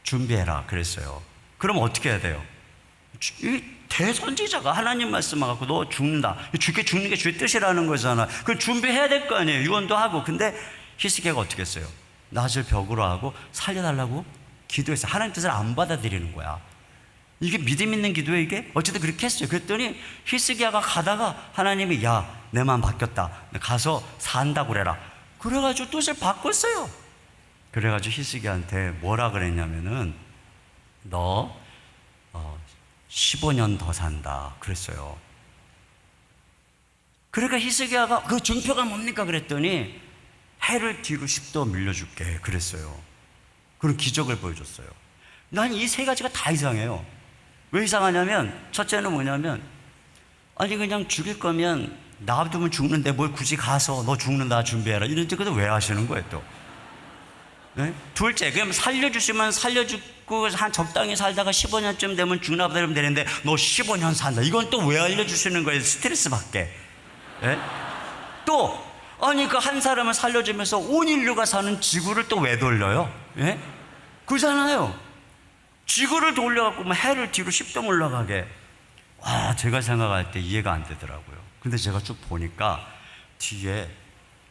준비해라 그랬어요. 그럼 어떻게 해야 돼요? 이 대선지자가 하나님 말씀하고 너 죽는다, 죽는 게 주의 뜻이라는 거잖아. 그럼 준비해야 될 거 아니에요. 유언도 하고. 근데 히스기야가 어떻게 했어요? 낫을 벽으로 하고 살려달라고 기도했어요. 하나님 뜻을 안 받아들이는 거야. 이게 믿음 있는 기도에 이게? 어쨌든 그렇게 했어요. 그랬더니 히스기야가 가다가 하나님이 내 마음 바뀌었다, 가서 산다고 그래라. 그래가지고 뜻을 바꿨어요. 그래가지고 히스기야한테 뭐라 그랬냐면은 너 15년 더 산다 그랬어요. 그러니까 히스기야가 그 증표가 뭡니까 그랬더니 해를 뒤로 10도 밀려줄게 그랬어요. 그런 기적을 보여줬어요. 난 이 세 가지가 다 이상해요. 왜 이상하냐면 첫째는 뭐냐면 아니 그냥 죽일 거면 놔두면 죽는데 뭘 굳이 가서 너 죽는다 준비해라 이런 뜻은 왜 하시는 거예요 또? 네? 둘째, 그럼 살려주시면 살려주고 한 적당히 살다가 15년쯤 되면 죽나 보다 이러면 되는데 너 15년 산다 이건 또 왜 알려주시는 거예요? 스트레스 받게. 네? 또 아니 그 한 사람을 살려주면서 온 인류가 사는 지구를 또 왜 돌려요? 예? 그잖아요. 지구를 돌려갖고 뭐 해를 뒤로 10도 올라가게. 제가 생각할 때 이해가 안 되더라고요. 근데 제가 쭉 보니까 뒤에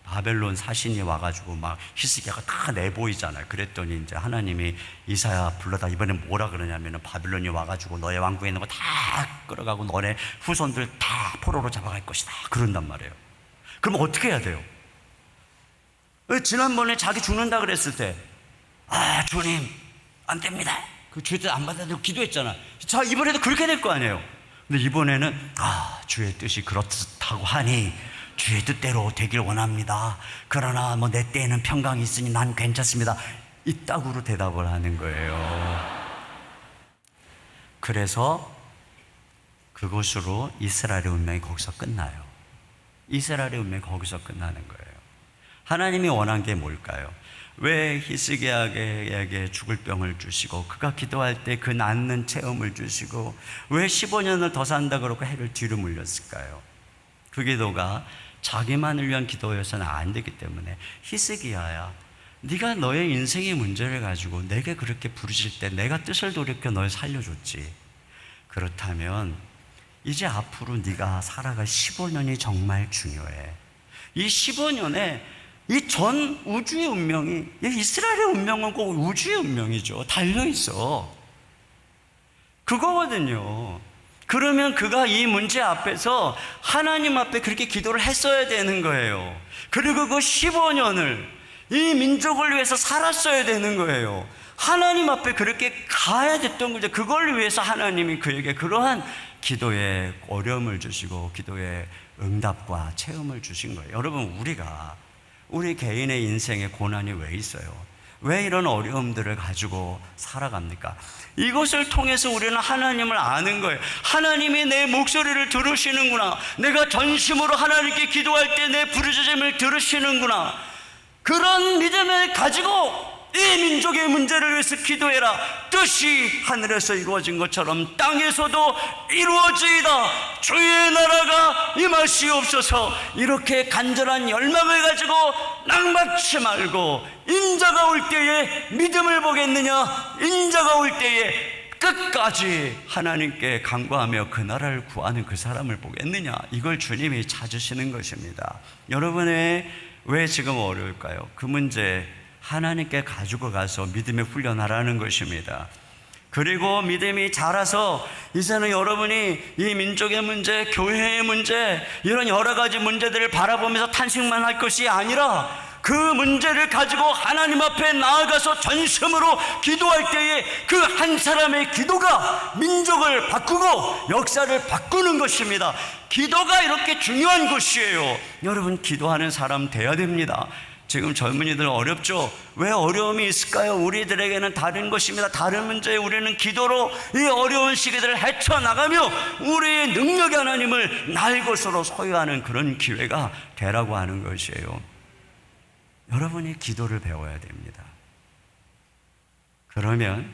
바벨론 사신이 와가지고 막 히스기야가 다 내보이잖아요. 그랬더니 이제 하나님이 이사야 불러다 이번엔 뭐라 그러냐면은 바벨론이 와가지고 너의 왕궁에 있는 거 다 끌어가고 너네 후손들 다 포로로 잡아갈 것이다 그런단 말이에요. 그럼 어떻게 해야 돼요? 지난번에 자기 죽는다 그랬을 때 주님 안 됩니다. 그 주의 뜻 안 받아들이고 기도했잖아. 자 이번에도 그렇게 될 거 아니에요. 근데 이번에는 주의 뜻이 그렇다고 하니 주의 뜻대로 되길 원합니다. 그러나 뭐 내 때에는 평강이 있으니 난 괜찮습니다. 이따구로 대답을 하는 거예요. 그래서 그곳으로 이스라엘의 운명이 거기서 끝나요. 이스라엘의 운명이 거기서 끝나는 거예요. 하나님이 원한 게 뭘까요? 왜 히스기야에게 죽을 병을 주시고 그가 기도할 때 그 낫는 체험을 주시고 왜 15년을 더 산다 그러고 해를 뒤로 물렸을까요? 그 기도가 자기만을 위한 기도여서는 안 되기 때문에 히스기야야 네가 너의 인생의 문제를 가지고 내게 그렇게 부르실 때 내가 뜻을 돌이켜 널 살려줬지. 그렇다면 이제 앞으로 네가 살아갈 15년이 정말 중요해. 이 15년에 이 전 우주의 운명이, 이스라엘의 운명은 꼭 우주의 운명이죠. 달려있어. 그거거든요. 그러면 그가 이 문제 앞에서 하나님 앞에 그렇게 기도를 했어야 되는 거예요. 그리고 그 15년을 이 민족을 위해서 살았어야 되는 거예요. 하나님 앞에 그렇게 가야 됐던 거죠. 그걸 위해서 하나님이 그에게 그러한 기도에 어려움을 주시고 기도의 응답과 체험을 주신 거예요. 여러분, 우리 개인의 인생에 고난이 왜 있어요? 왜 이런 어려움들을 가지고 살아갑니까? 이것을 통해서 우리는 하나님을 아는 거예요. 하나님이 내 목소리를 들으시는구나. 내가 전심으로 하나님께 기도할 때 내 부르짖음을 들으시는구나. 그런 믿음을 가지고 이 민족의 문제를 위해서 기도해라. 뜻이 하늘에서 이루어진 것처럼 땅에서도 이루어지이다. 주의 나라가 임하시옵소서. 이렇게 간절한 열망을 가지고 낙망치 말고 인자가 올 때에 믿음을 보겠느냐, 인자가 올 때에 끝까지 하나님께 간구하며 그 나라를 구하는 그 사람을 보겠느냐. 이걸 주님이 찾으시는 것입니다. 여러분의 왜 지금 어려울까요? 그 문제 하나님께 가지고 가서 믿음의 훈련하라는 것입니다. 그리고 믿음이 자라서 이제는 여러분이 이 민족의 문제, 교회의 문제, 이런 여러 가지 문제들을 바라보면서 탄식만 할 것이 아니라 그 문제를 가지고 하나님 앞에 나아가서 전심으로 기도할 때에 그 한 사람의 기도가 민족을 바꾸고 역사를 바꾸는 것입니다. 기도가 이렇게 중요한 것이에요. 여러분, 기도하는 사람 돼야 됩니다. 지금 젊은이들 어렵죠? 왜 어려움이 있을까요? 우리들에게는 다른 것입니다. 다른 문제에 우리는 기도로 이 어려운 시기들을 헤쳐나가며 우리의 능력의 하나님을 나의 것으로 소유하는 그런 기회가 되라고 하는 것이에요. 여러분이 기도를 배워야 됩니다. 그러면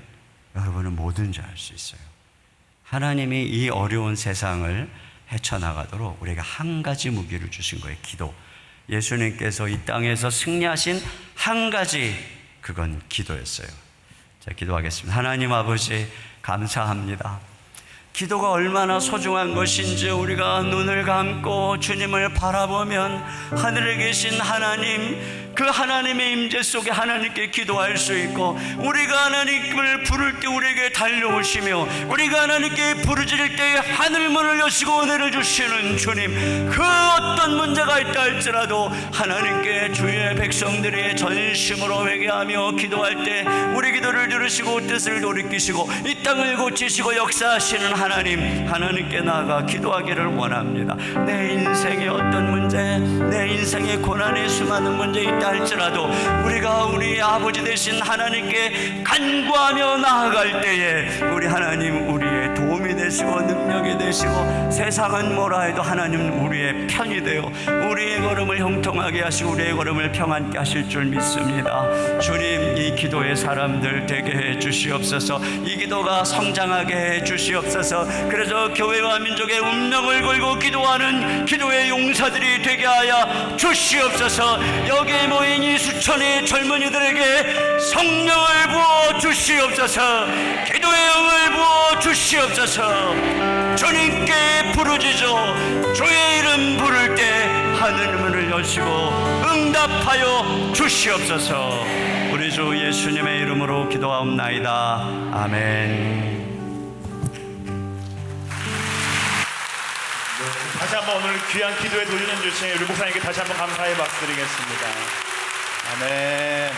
여러분은 뭐든지 할 수 있어요. 하나님이 이 어려운 세상을 헤쳐나가도록 우리에게 한 가지 무기를 주신 거예요. 기도. 예수님께서 이 땅에서 승리하신 한 가지, 그건 기도였어요. 자, 기도하겠습니다. 하나님 아버지, 감사합니다. 기도가 얼마나 소중한 것인지 우리가 눈을 감고 주님을 바라보면 하늘에 계신 하나님, 그 하나님의 임재 속에 하나님께 기도할 수 있고, 우리가 하나님을 부를 때 우리에게 달려오시며, 우리가 하나님께 부르짖을 때 하늘문을 여시고 은혜를 주시는 주님, 그 어떤 문제가 있다 할지라도 하나님께 주의 백성들이 전심으로 회개하며 기도할 때 우리 기도를 들으시고 뜻을 돌이키시고 이 땅을 고치시고 역사하시는 하나님, 하나님께 나아가 기도하기를 원합니다. 내 인생의 어떤 문제, 내 인생의 고난의 수많은 문제 있다 할지라도 우리가 우리 아버지 되신 하나님께 간구하며 나아갈 때에 우리 하나님 우리의 도움이 되시고 능력이 되시고, 세상은 뭐라 해도 하나님 우리의 편이 되어 우리의 걸음을 형통하게 하시고 우리의 걸음을 평안케 하실 줄 믿습니다. 주님, 이 기도의 사람들 되게 해 주시옵소서. 이 기도가 성장하게 해 주시옵소서. 그래서 교회와 민족의 운명을 걸고 기도하는 기도의 용사들이 되게 하여 주시옵소서. 여기에 모인 이 수천의 젊은이들에게 성령을 부어 주시옵소서. 기도의 영을 부어 주시옵소서. 주님께 부르짖어 주의 이름 부를 때 하늘문을 여시고 응답하여 주시옵소서. 우리 주 예수님의 이름으로 기도하옵나이다. 아멘. 다시 한번 오늘 귀한 기도에 돌리는 주신 우리 목사님께 다시 한번 감사의 박수 드리겠습니다. 아멘.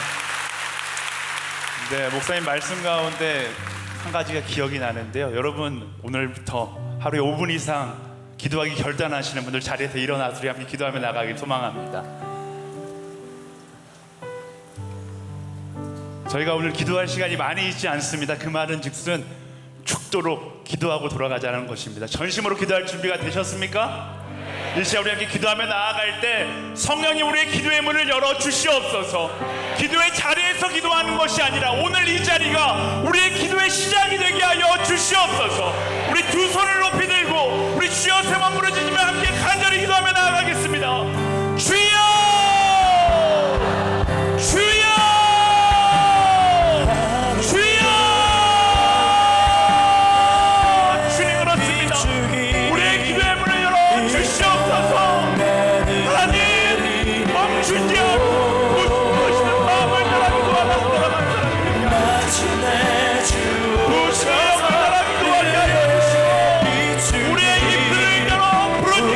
네, 목사님 말씀 가운데 한 가지가 기억이 나는데요. 여러분, 오늘부터 하루에 5분 이상 기도하기 결단하시는 분들 자리에서 일어나서 우리 함께 기도하며 나가길 소망합니다. 저희가 오늘 기도할 시간이 많이 있지 않습니다. 그 말은 즉슨 죽도록 기도하고 돌아가자는 것입니다. 전심으로 기도할 준비가 되셨습니까? 이 시간 우리 함께 기도하며 나아갈 때 성령님 우리의 기도의 문을 열어 주시옵소서. 기도의 자리에서 기도하는 것이 아니라 오늘 이 자리가 우리의 기도의 시작이 되게 하여 주시옵소서. 우리 두 손을 높이 들고 우리 주여 세 번 부르짖으며 함께 간절히 기도하며 나아가겠습니다. 주여, 주여, 주여. 주님, 그렇습니다. 우리의 기도의 문을 열어 주시옵소서. 하나님, 멈추지 않고 부르시는 마음을 따라 기도하라고 돌아간 사람입니다. 부르시는 마음을 따라 기도하게 하여 주시고 우리의 입술을 열어 부르짖는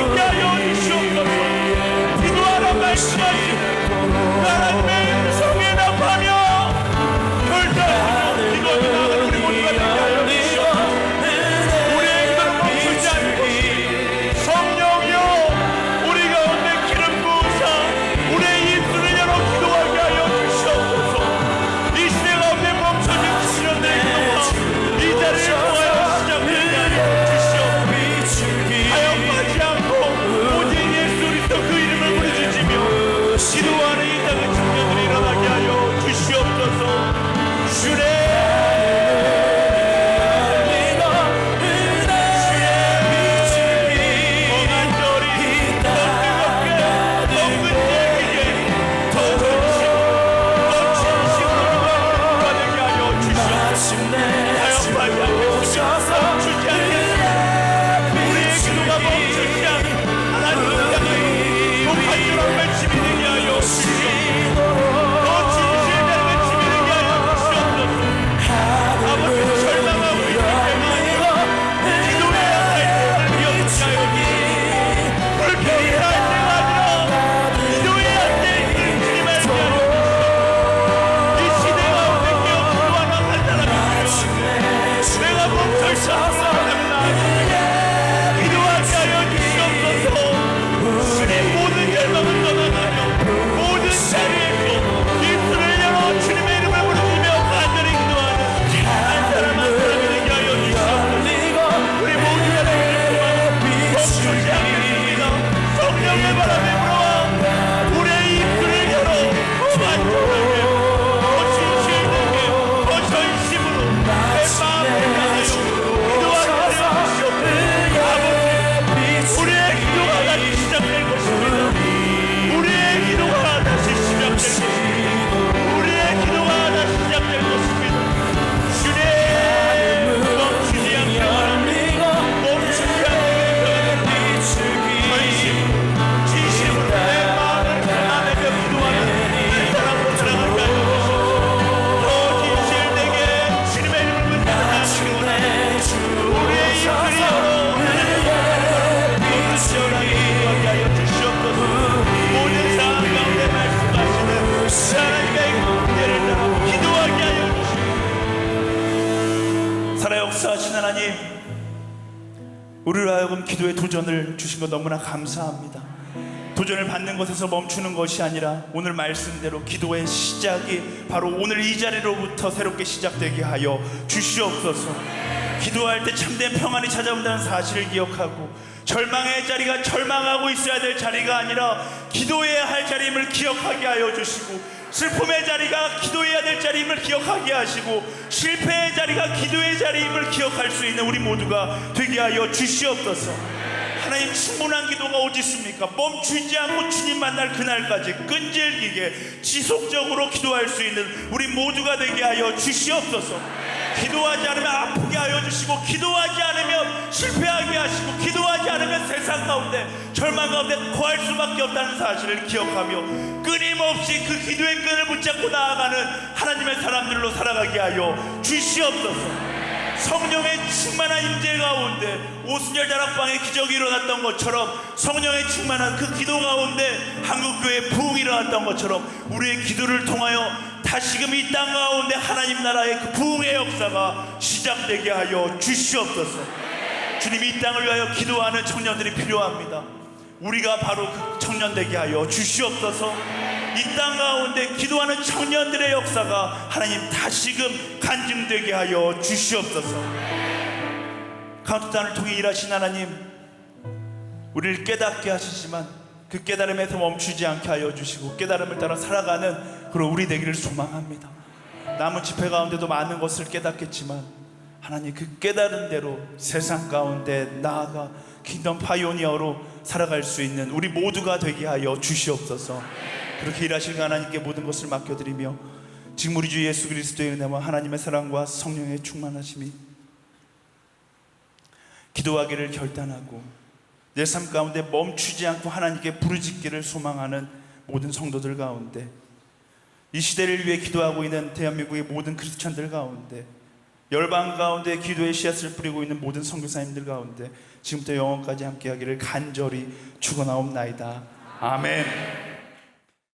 우리로 하여금 기도의 도전을 주신 것 너무나 감사합니다. 도전을 받는 것에서 멈추는 것이 아니라 오늘 말씀대로 기도의 시작이 바로 오늘 이 자리로부터 새롭게 시작되게 하여 주시옵소서. 기도할 때 참된 평안이 찾아온다는 사실을 기억하고 절망의 자리가 절망하고 있어야 될 자리가 아니라 기도해야 할 자리임을 기억하게 하여 주시고, 슬픔의 자리가 기도해야 될 자리임을 기억하게 하시고, 실패의 자리가 기도의 자리임을 기억할 수 있는 우리 모두가 되게 하여 주시옵소서. 하나님, 충분한 기도가 어디 있습니까? 멈추지 않고 주님 만날 그날까지 끈질기게 지속적으로 기도할 수 있는 우리 모두가 되게 하여 주시옵소서. 기도하지 않으면 아프게 하여 주시고, 기도하지 않으면 실패하게 하시고, 기도하지 않으면 세상 가운데 절망 가운데 거할 수밖에 없다는 사실을 기억하며 끊임없이 그 기도의 끈을 붙잡고 나아가는 하나님의 사람들로 살아가게 하여 주시옵소서. 성령의 충만한 임재 가운데 오순절 다락방에 기적이 일어났던 것처럼, 성령의 충만한 그 기도 가운데 한국교회에 부흥이 일어났던 것처럼 우리의 기도를 통하여 다시금 이 땅 가운데 하나님 나라의 그 부흥의 역사가 시작되게 하여 주시옵소서. 주님, 이 땅을 위하여 기도하는 청년들이 필요합니다. 우리가 바로 그 청년 되게 하여 주시옵소서. 이 땅 가운데 기도하는 청년들의 역사가 하나님 다시금 간증되게 하여 주시옵소서. 카운트다운을 통해 일하신 하나님, 우리를 깨닫게 하시지만 그 깨달음에서 멈추지 않게 하여 주시고 깨달음을 따라 살아가는 그런 우리 되기를 소망합니다. 남은 집회 가운데도 많은 것을 깨닫겠지만 하나님, 그 깨달음대로 세상 가운데 나아가 킹덤 파이오니어로 살아갈 수 있는 우리 모두가 되게 하여 주시옵소서. 그렇게 일하실 하나님께 모든 것을 맡겨드리며 지금 우리 주 예수 그리스도의 은혜와 하나님의 사랑과 성령의 충만하심이 기도하기를 결단하고 내 삶 가운데 멈추지 않고 하나님께 부르짖기를 소망하는 모든 성도들 가운데, 이 시대를 위해 기도하고 있는 대한민국의 모든 크리스찬들 가운데, 열방 가운데 기도의 씨앗을 뿌리고 있는 모든 선교사님들 가운데 지금부터 영원까지 함께하기를 간절히 축원하옵나이다. 아멘.